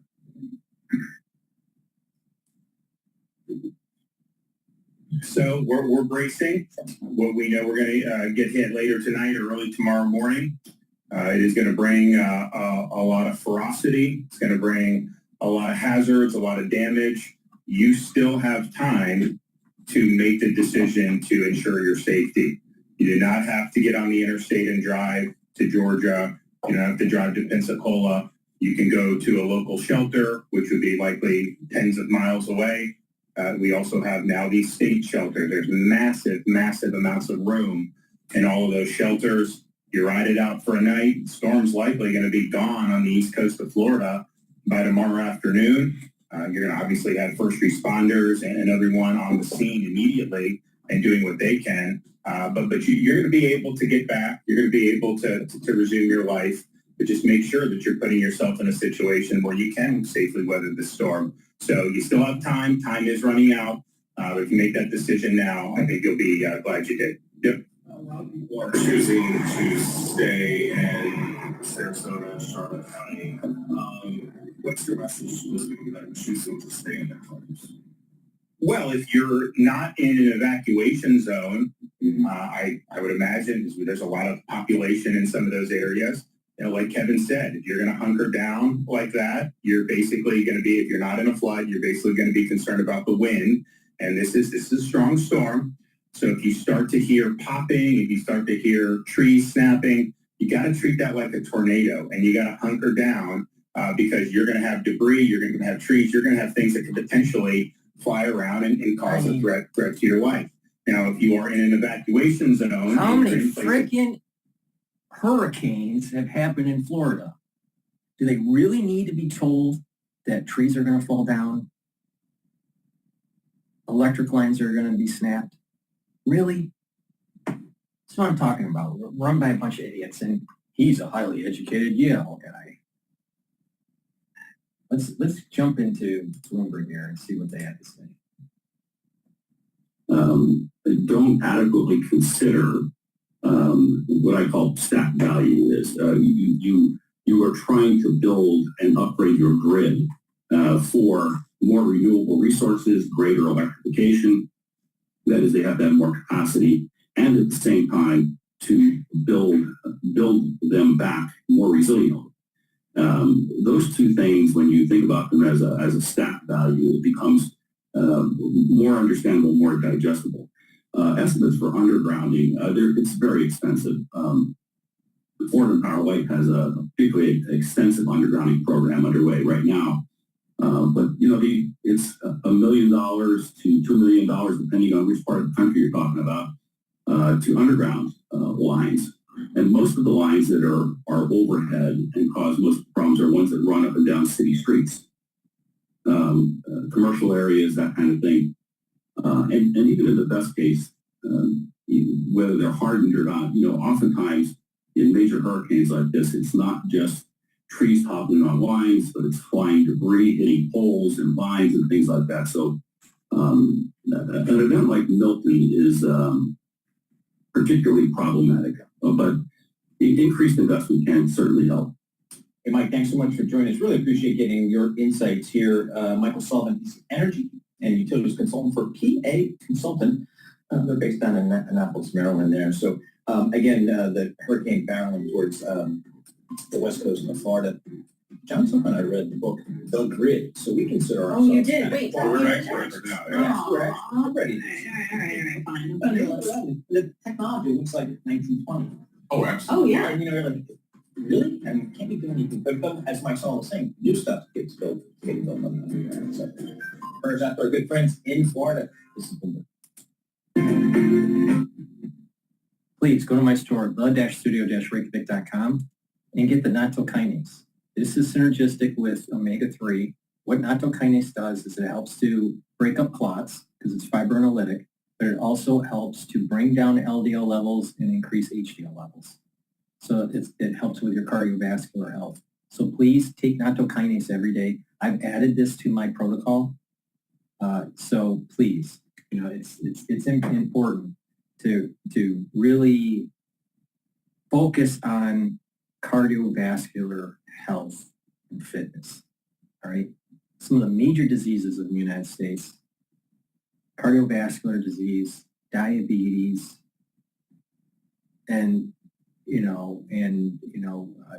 So we're bracing. What we know we're going to get hit later tonight or early tomorrow morning. It is going to bring a lot of ferocity. It's going to bring a lot of hazards, a lot of damage. You still have time to make the decision to ensure your safety. You do not have to get on the interstate and drive to Georgia. You don't have to drive to Pensacola. You can go to a local shelter, which would be likely tens of miles away. We also have now these state shelters. There's massive, massive amounts of room in all of those shelters. You ride it out for a night. Storm's likely going to be gone on the east coast of Florida by tomorrow afternoon. You're going to obviously have first responders and everyone on the scene immediately and doing what they can. But you're going to be able to get back. You're going to be able to resume your life. But just make sure that you're putting yourself in a situation where you can safely weather the storm. So you still have time. Time is running out. If you make that decision now, I think you'll be glad you did. Yep. A lot of people are choosing to stay in Sarasota and Charlotte County. What's your message to those people that are choosing to stay in their homes? Well, if you're not in an evacuation zone, I would imagine there's a lot of population in some of those areas. You know, like Kevin said, if you're going to hunker down like that, you're basically going to be, if you're not in a flood, you're basically going to be concerned about the wind. And this is a strong storm. So if you start to hear popping, if you start to hear trees snapping, you got to treat that like a tornado, and you got to hunker down because you're going to have debris, you're going to have trees, you're going to have things that could potentially fly around and cause a threat to your life. Now, if you are in an evacuation zone, how many freaking hurricanes have happened in Florida? Do they really need to be told that trees are going to fall down? Electric lines are going to be snapped? Really? That's what I'm talking about. We're run by a bunch of idiots, and he's a highly educated Yale guy. Let's jump into Bloomberg here and see what they have to say. Don't adequately consider what I call stack value is. You are trying to build and upgrade your grid for more renewable resources, greater electrification. That is, they have to have more capacity, and at the same time to build them back more resilient. Those two things, when you think about them as a stack value, it becomes more understandable, more digestible. Estimates for undergrounding, it's very expensive. Florida and Power Light has a particularly extensive undergrounding program underway right now. But you know, it's $1 million to $2 million, depending on which part of the country you're talking about, to underground lines. And most of the lines that are overhead and cause most problems are ones that run up and down city streets, commercial areas, that kind of thing. And even in the best case, whether they're hardened or not, you know, oftentimes in major hurricanes like this, it's not just trees toppling on lines, but it's flying debris, hitting poles and vines and things like that. So an event like Milton is particularly problematic, but the increased investment can certainly help. Hey, Mike, thanks so much for joining us. Really appreciate getting your insights here. Michael Sullivan, he's energy and utilities consultant for PA Consultant. They're based down in Annapolis, Maryland there. So again, the hurricane barreling towards the west coast of Florida. John Sullivan, I read the book, The Grid, so we consider ourselves. Oh, you did? Wait. We're experts now. Yes, we're ready. All right, fine. The technology looks like 1920. Oh, absolutely. Oh, yeah. You know, you're like, really? I mean, can't be doing anything. But as Mike Sullivan was saying, new stuff gets built. So, prayers out to our good friends in Florida. This is Please go to my store, the-studio-reykjavik.com, and get the nattokinase. This is synergistic with omega-3. What nattokinase does is it helps to break up clots because it's fibrinolytic, but it also helps to bring down LDL levels and increase HDL levels. So it helps with your cardiovascular health. So please take nattokinase every day. I've added this to my protocol. So please, it's important to really focus on cardiovascular health and fitness. All right. Some of the major diseases of the United States: cardiovascular disease, diabetes, and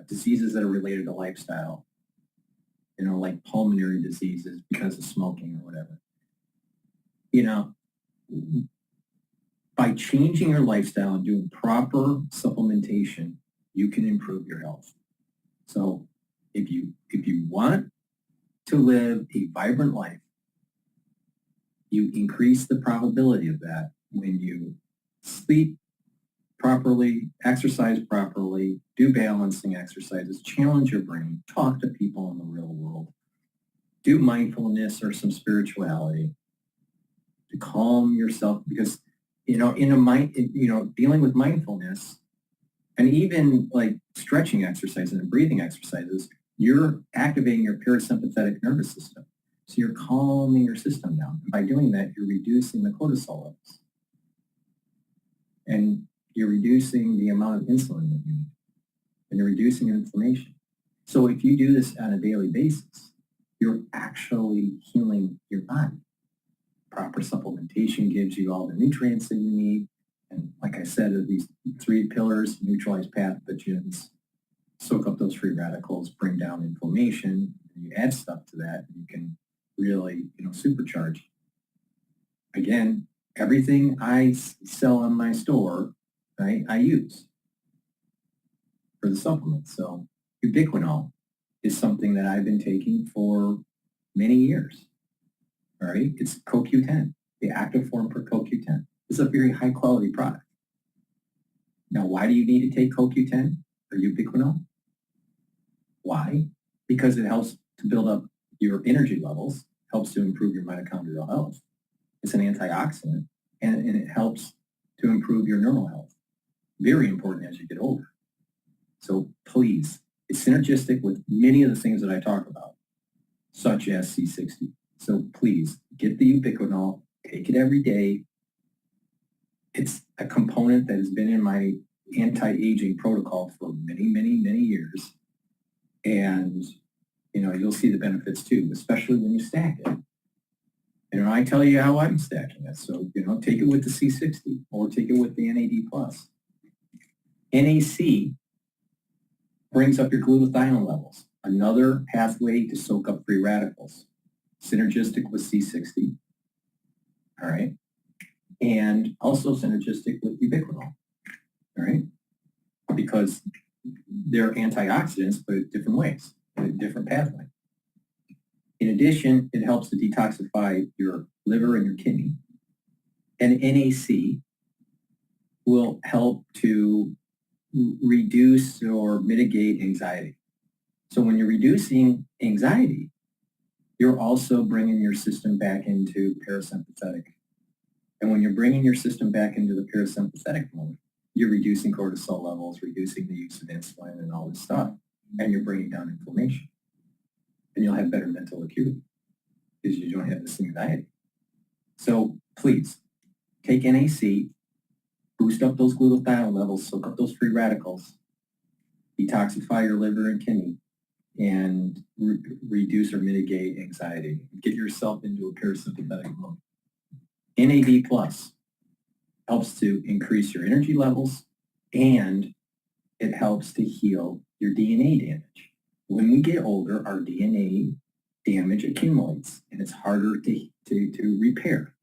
diseases that are related to lifestyle, like pulmonary diseases because of smoking or whatever. By changing your lifestyle and doing proper supplementation, you can improve your health. So if you want to live a vibrant life, you increase the probability of that when you sleep properly, exercise properly, do balancing exercises, challenge your brain, talk to people in the real world, do mindfulness or some spirituality to calm yourself, because dealing with mindfulness and even like stretching exercises and breathing exercises, you're activating your parasympathetic nervous system. So you're calming your system down. And by doing that, you're reducing the cortisol levels. And you're reducing the amount of insulin that you need. And you're reducing inflammation. So if you do this on a daily basis, you're actually healing your body. Proper supplementation gives you all the nutrients that you need. And like I said, these 3 pillars: neutralize pathogens, soak up those free radicals, bring down inflammation. And you add stuff to that, and you can really, supercharge. Again, everything I sell on my store, right, I use for the supplements. So ubiquinol is something that I've been taking for many years. All right, it's CoQ10, the active form for CoQ10. It's a very high quality product. Now, why do you need to take CoQ10 or ubiquinol? Why? Because it helps to build up your energy levels, helps to improve your mitochondrial health. It's an antioxidant, and it helps to improve your neural health. Very important as you get older. So please, it's synergistic with many of the things that I talk about, such as C60. So please, get the ubiquinol, take it every day. It's a component that has been in my anti-aging protocol for many, many, many years. And, you'll see the benefits too, especially when you stack it. I tell you how I'm stacking it. So, take it with the C60 or take it with the NAD+. NAC brings up your glutathione levels, another pathway to soak up free radicals, synergistic with C60, all right, and also synergistic with ubiquinol, all right, because they're antioxidants, but in different ways, in a different pathway. In addition, it helps to detoxify your liver and your kidney. And NAC will help to reduce or mitigate anxiety. So when you're reducing anxiety, you're also bringing your system back into parasympathetic. And when you're bringing your system back into the parasympathetic mode, you're reducing cortisol levels, reducing the use of insulin and all this stuff, and you're bringing down inflammation. And you'll have better mental acuity because you don't have this anxiety. So please, take NAC, boost up those glutathione levels, soak up those free radicals, detoxify your liver and kidney, and reduce or mitigate anxiety. Get yourself into a parasympathetic mode. NAD+ helps to increase your energy levels, and it helps to heal your DNA damage. When we get older, our DNA damage accumulates, and it's harder to repair.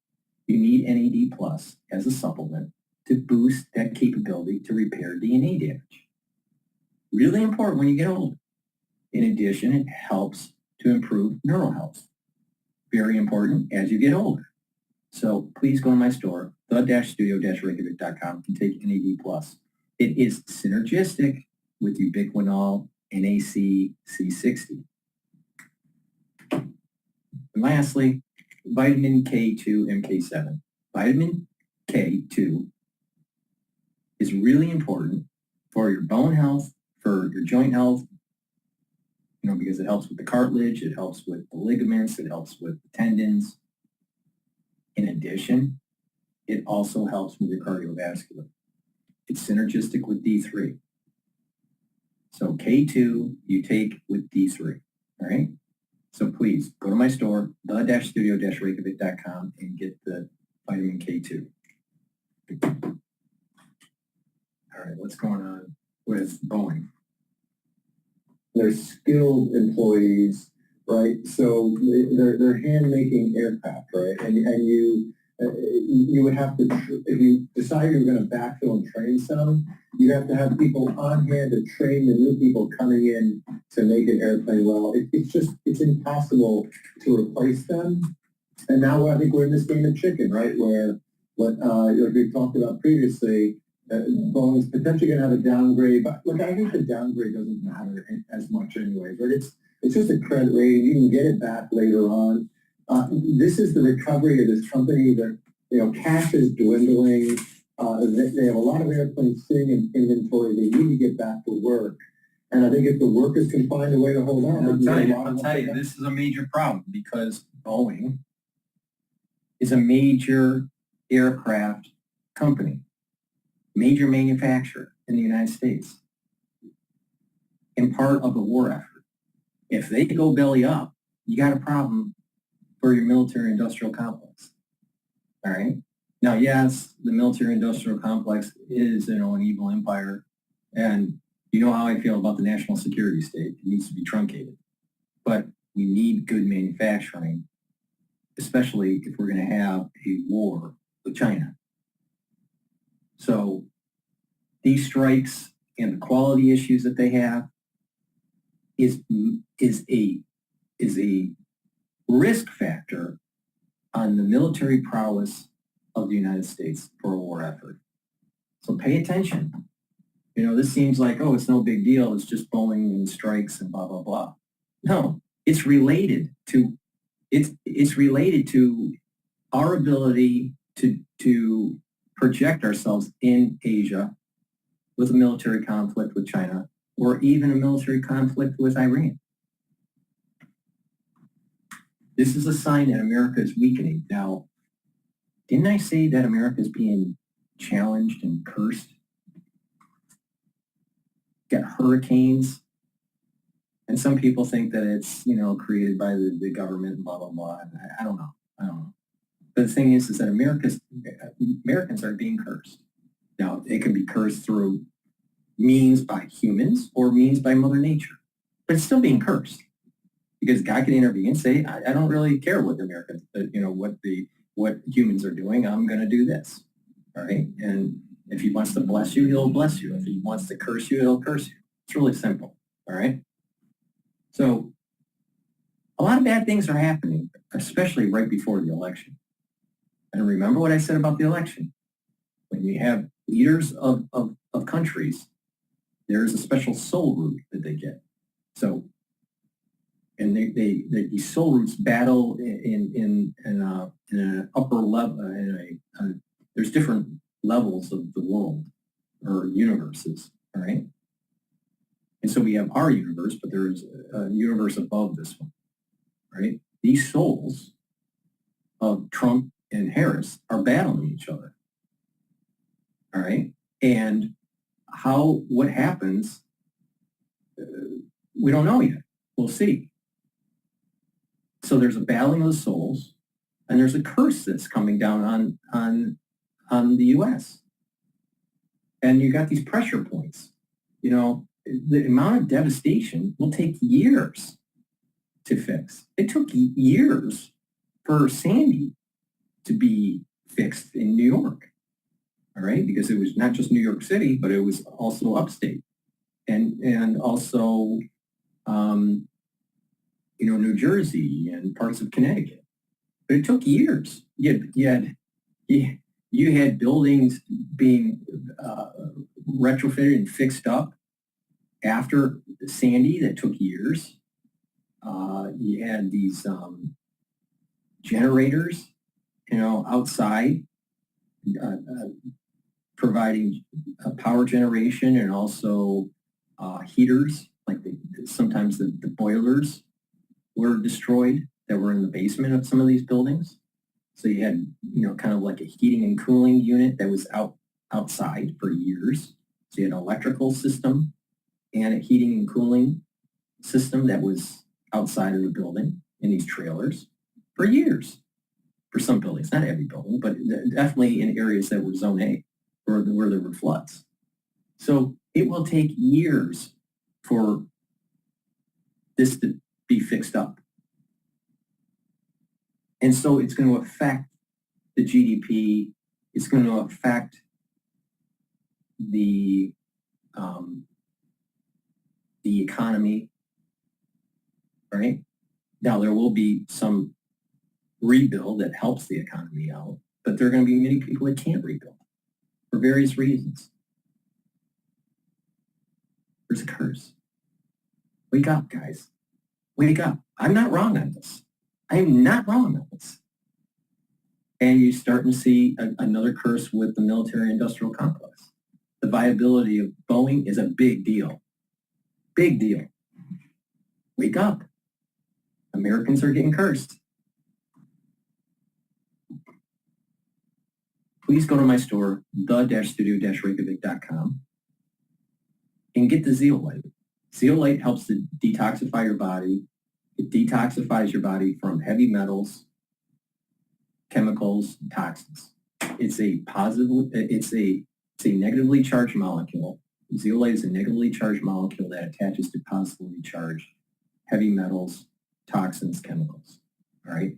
You need NAD+ as a supplement to boost that capability to repair DNA damage. Really important when you get older. In addition, it helps to improve neural health. very important as you get older. So please go to my store, the-studio-reykjavik.com, and take NAD+. It is synergistic with ubiquinol NAC C60. And lastly, vitamin K2 MK7. Vitamin K2 is really important for your bone health, for your joint health, because it helps with the cartilage, it helps with the ligaments, it helps with the tendons. In addition, it also helps with your cardiovascular. It's synergistic with D3. So K2 you take with D3, all right? So please go to my store, the-studio-reykjavik.com, and get the vitamin K2. All right, what's going on with Boeing? They're skilled employees, right? So they're hand-making aircraft, right? And you would have to, if you decide you're going to backfill and train some, you have to have people on hand to train the new people coming in to make an airplane well. It's impossible to replace them. And now I think we're in this game of chicken, right? Where like we talked about previously, Boeing's potentially going to have a downgrade, but look, I think the downgrade doesn't matter as much anyways, right? It's just a credit rating. You can get it back later on. This is the recovery of this company. That cash is dwindling. They have a lot of airplanes sitting in inventory. They need to get back to work. And I think if the workers can find a way to hold on, I'll tell you, this is a major problem because Boeing is a major aircraft company, major manufacturer in the United States, and part of the war effort. If they go belly up, you got a problem for your military-industrial complex. All right? Now, yes, the military-industrial complex is, an evil empire, and you know how I feel about the national security state. It needs to be truncated. But we need good manufacturing, especially if we're going to have a war with China. So these strikes and the quality issues that they have is a risk factor on the military prowess of the United States for a war effort. So pay attention. This seems like, oh, it's no big deal. It's just Boeing and strikes and blah, blah, blah. No, it's related to our ability to project ourselves in Asia with a military conflict with China or even a military conflict with Iran. This is a sign that America is weakening. Now, didn't I say that America is being challenged and cursed? Got hurricanes. And some people think that it's, created by the government and blah, blah, blah. And I don't know. But the thing is that Americans are being cursed. Now, it can be cursed through means by humans or means by Mother Nature. But it's still being cursed. Because God can intervene and say, I don't really care what the Americans, what humans are doing. I'm going to do this. All right. And if he wants to bless you, he'll bless you. If he wants to curse you, he'll curse you. It's really simple. All right. So a lot of bad things are happening, especially right before the election. And remember what I said about the election. When you have leaders of countries, there is a special soul root that they get. So, and these soul roots battle in an upper level. There's different levels of the world or universes. All right. And so we have our universe, but there's a universe above this one. Right. These souls of Trump and Harris are battling each other. All right. And what happens, we don't know yet. We'll see. So there's a battling of the souls, and there's a curse that's coming down on the U.S. And you got these pressure points. The amount of devastation will take years to fix. It took years for Sandy to be fixed in New York. All right, because it was not just New York City, but it was also upstate, and also New Jersey and parts of Connecticut. But it took years. You had buildings being retrofitted and fixed up after Sandy that took years. You had these generators, outside providing power generation, and also heaters, like sometimes the boilers were destroyed that were in the basement of some of these buildings. So you had, kind of like a heating and cooling unit that was outside for years. So you had an electrical system and a heating and cooling system that was outside of the building in these trailers for years. For some buildings, not every building, but definitely in areas that were Zone A, where there were floods. So it will take years for this to be fixed up. And so it's going to affect the GDP. It's going to affect the economy, right? Now, there will be some rebuild that helps the economy out, but there are going to be many people that can't rebuild for various reasons. There's a curse. Wake up, guys. Wake up. I'm not wrong on this. I am not wrong on this. And you're starting to see another curse with the military-industrial complex. The viability of Boeing is a big deal. Big deal. Wake up. Americans are getting cursed. Please go to my store, the-studio-reykjavik.com, and get the zeolite. Zeolite helps to detoxify your body. It detoxifies your body from heavy metals, chemicals, and toxins. It's a negatively charged molecule. Zeolite is a negatively charged molecule that attaches to positively charged heavy metals, toxins, chemicals. All right.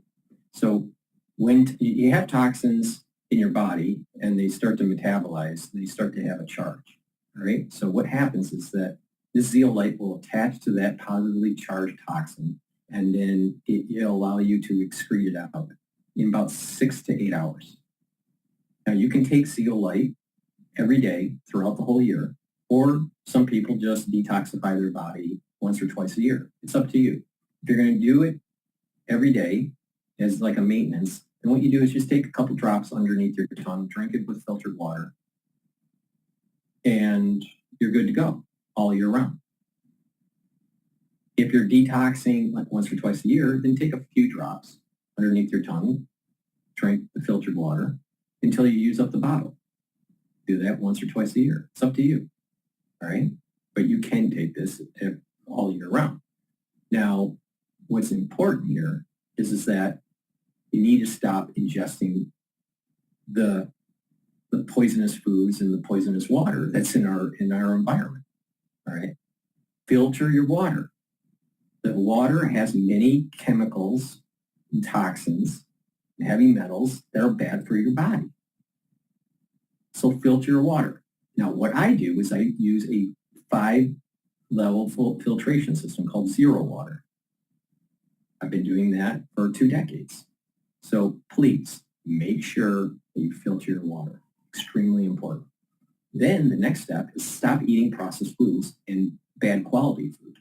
So when you have toxins in your body and they start to metabolize, they start to have a charge. All right. So what happens is that this zeolite will attach to that positively charged toxin, and then it'll allow you to excrete it out in about 6 to 8 hours. Now you can take zeolite every day throughout the whole year, or some people just detoxify their body once or twice a year. It's up to you. If you're going to do it every day as like a maintenance, then what you do is just take a couple drops underneath your tongue, drink it with filtered water, and you're good to go all year round. If you're detoxing like once or twice a year, then take a few drops underneath your tongue, drink the filtered water until you use up the bottle. Do that once or twice a year. It's up to you, all right? But you can take this all year round. Now, what's important here is that you need to stop ingesting the poisonous foods and the poisonous water that's in our environment, all right? Filter your water. The water has many chemicals and toxins and heavy metals that are bad for your body. So filter your water. Now, what I do is I use a 5-level filtration system called Zero Water. I've been doing that for 2 decades. So please make sure that you filter your water. Extremely important. Then the next step is stop eating processed foods and bad quality food.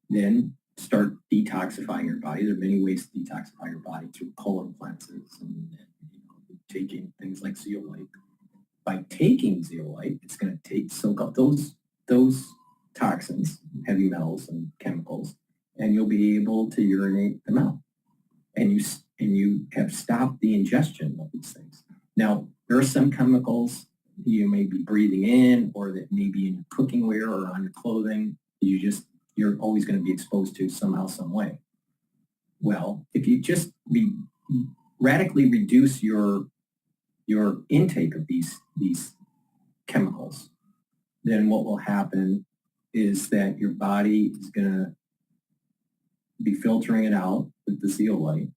Then start detoxifying your body. There are many ways to detoxify your body through colon cleanses and taking things like zeolite. By taking zeolite, it's going to soak up those toxins, heavy metals and chemicals, and you'll be able to urinate them out. And you have stopped the ingestion of these things. Now, there are some chemicals you may be breathing in, or that may be in your cooking wear or on your clothing. You're always going to be exposed to somehow, some way. Well, if you just radically reduce your intake of these chemicals, then what will happen is that your body is going to be filtering it out with the zeolite.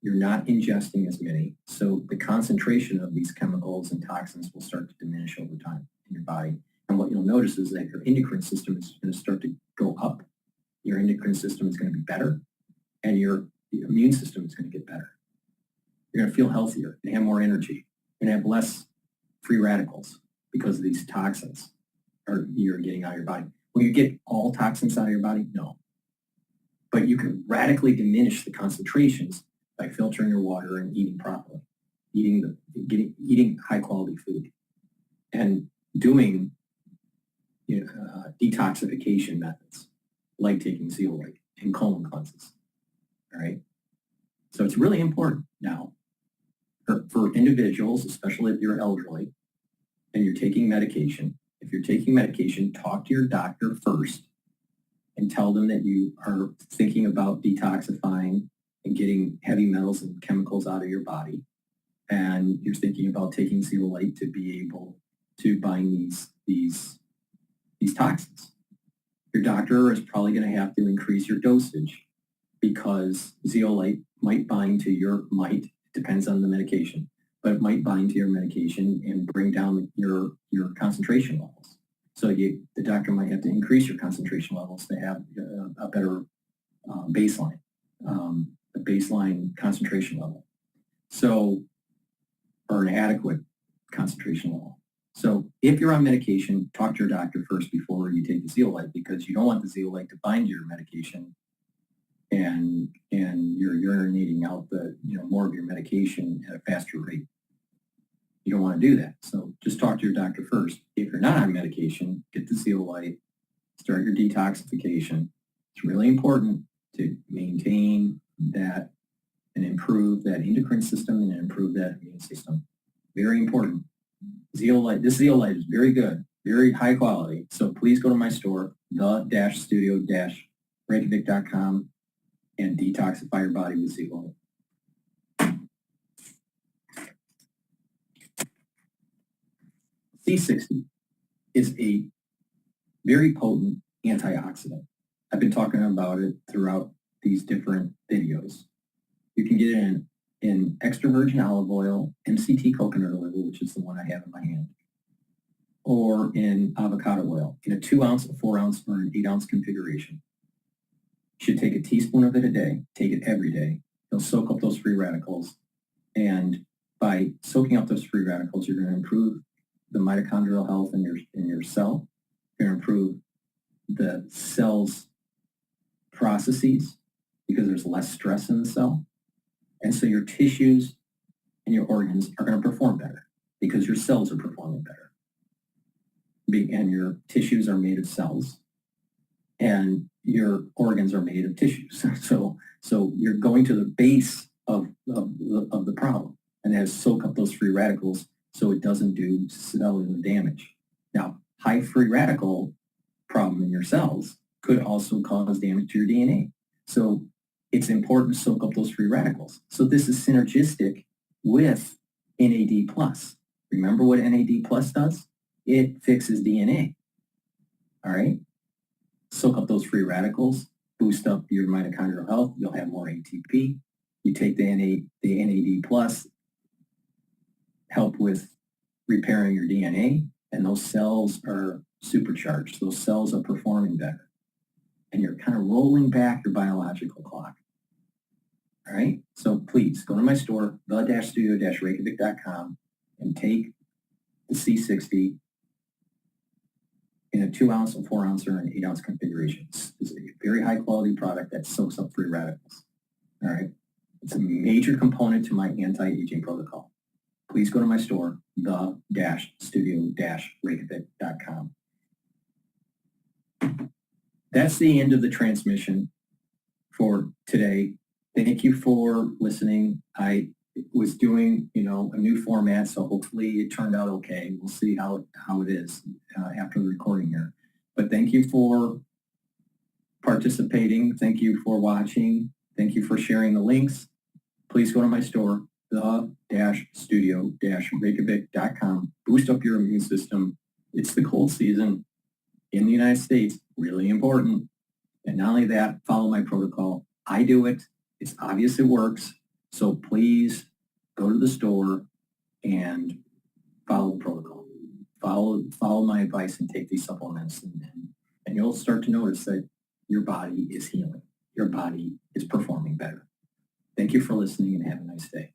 You're not ingesting as many, so the concentration of these chemicals and toxins will start to diminish over time in your body. And what you'll notice is that your endocrine system is going to start to go up. Your endocrine system is going to be better. and your immune system is going to get better. You're going to feel healthier and have more energy. You're going to have less free radicals because of these toxins you're getting out of your body. Will you get all toxins out of your body? No. But you can radically diminish the concentrations by filtering your water and eating properly, eating high quality food, and doing detoxification methods like taking zeolite and colon cleanses. All right. So it's really important now for individuals, especially if you're elderly and you're taking medication. If you're taking medication, talk to your doctor first and tell them that you are thinking about detoxifying and getting heavy metals and chemicals out of your body. And you're thinking about taking zeolite to be able to bind these toxins. Your doctor is probably going to have to increase your dosage because zeolite might bind to depends on the medication, but it might bind to your medication and bring down your concentration levels. So the doctor might have to increase your concentration levels to have a better baseline, a baseline concentration level. So, or an adequate concentration level. So if you're on medication, talk to your doctor first before you take the zeolite, because you don't want the zeolite to bind to your medication and you're urinating out more of your medication at a faster rate. You don't want to do that. So just talk to your doctor first. If you're not on medication, get the zeolite, start your detoxification. It's really important to maintain that and improve that endocrine system and improve that immune system. Very important. Zeolite, this zeolite is very good, very high quality. So please go to my store, the-studio-reykjavik.com, and detoxify your body with zeolite. C60 is a very potent antioxidant. I've been talking about it throughout these different videos. You can get it in extra virgin olive oil, MCT coconut oil, which is the one I have in my hand, or in avocado oil in a 2 ounce, a 4 ounce, or an 8 ounce configuration. You should take a teaspoon of it a day. Take it every day. It'll soak up those free radicals. And by soaking up those free radicals, you're going to improve the mitochondrial health in your cell. You're going to improve the cell's processes because there's less stress in the cell. And so your tissues and your organs are going to perform better because your cells are performing better. And your tissues are made of cells and your organs are made of tissues. So you're going to the base of the problem, and that is soak up those free radicals so it doesn't do cellular damage. Now, high free radical problem in your cells could also cause damage to your DNA. So it's important to soak up those free radicals. So this is synergistic with NAD+. Remember what NAD+ does? It fixes DNA. All right? Soak up those free radicals, boost up your mitochondrial health. You'll have more ATP. You take the NAD+, help with repairing your DNA, and those cells are supercharged. Those cells are performing better. And you're kind of rolling back your biological clock. All right? So please go to my store, the-studio-reykjavik.com, and take the C60 in a 2 ounce, a 4 ounce, or an 8 ounce configuration. It's a very high quality product that soaks up free radicals. All right? It's a major component to my anti-aging protocol. Please go to my store, the-studio-reykjavik.com. That's the end of the transmission for today. Thank you for listening. I was doing, a new format, so hopefully it turned out okay. We'll see how it is after the recording here. But thank you for participating. Thank you for watching. Thank you for sharing the links. Please go to my store, the-studio-reykjavik.com. Boost up your immune system. It's the cold season in the United States, really important. And not only that, follow my protocol. I do it. It's obvious it works. So please go to the store and follow the protocol. Follow my advice and take these supplements, and you'll start to notice that your body is healing. your body is performing better. Thank you for listening and have a nice day.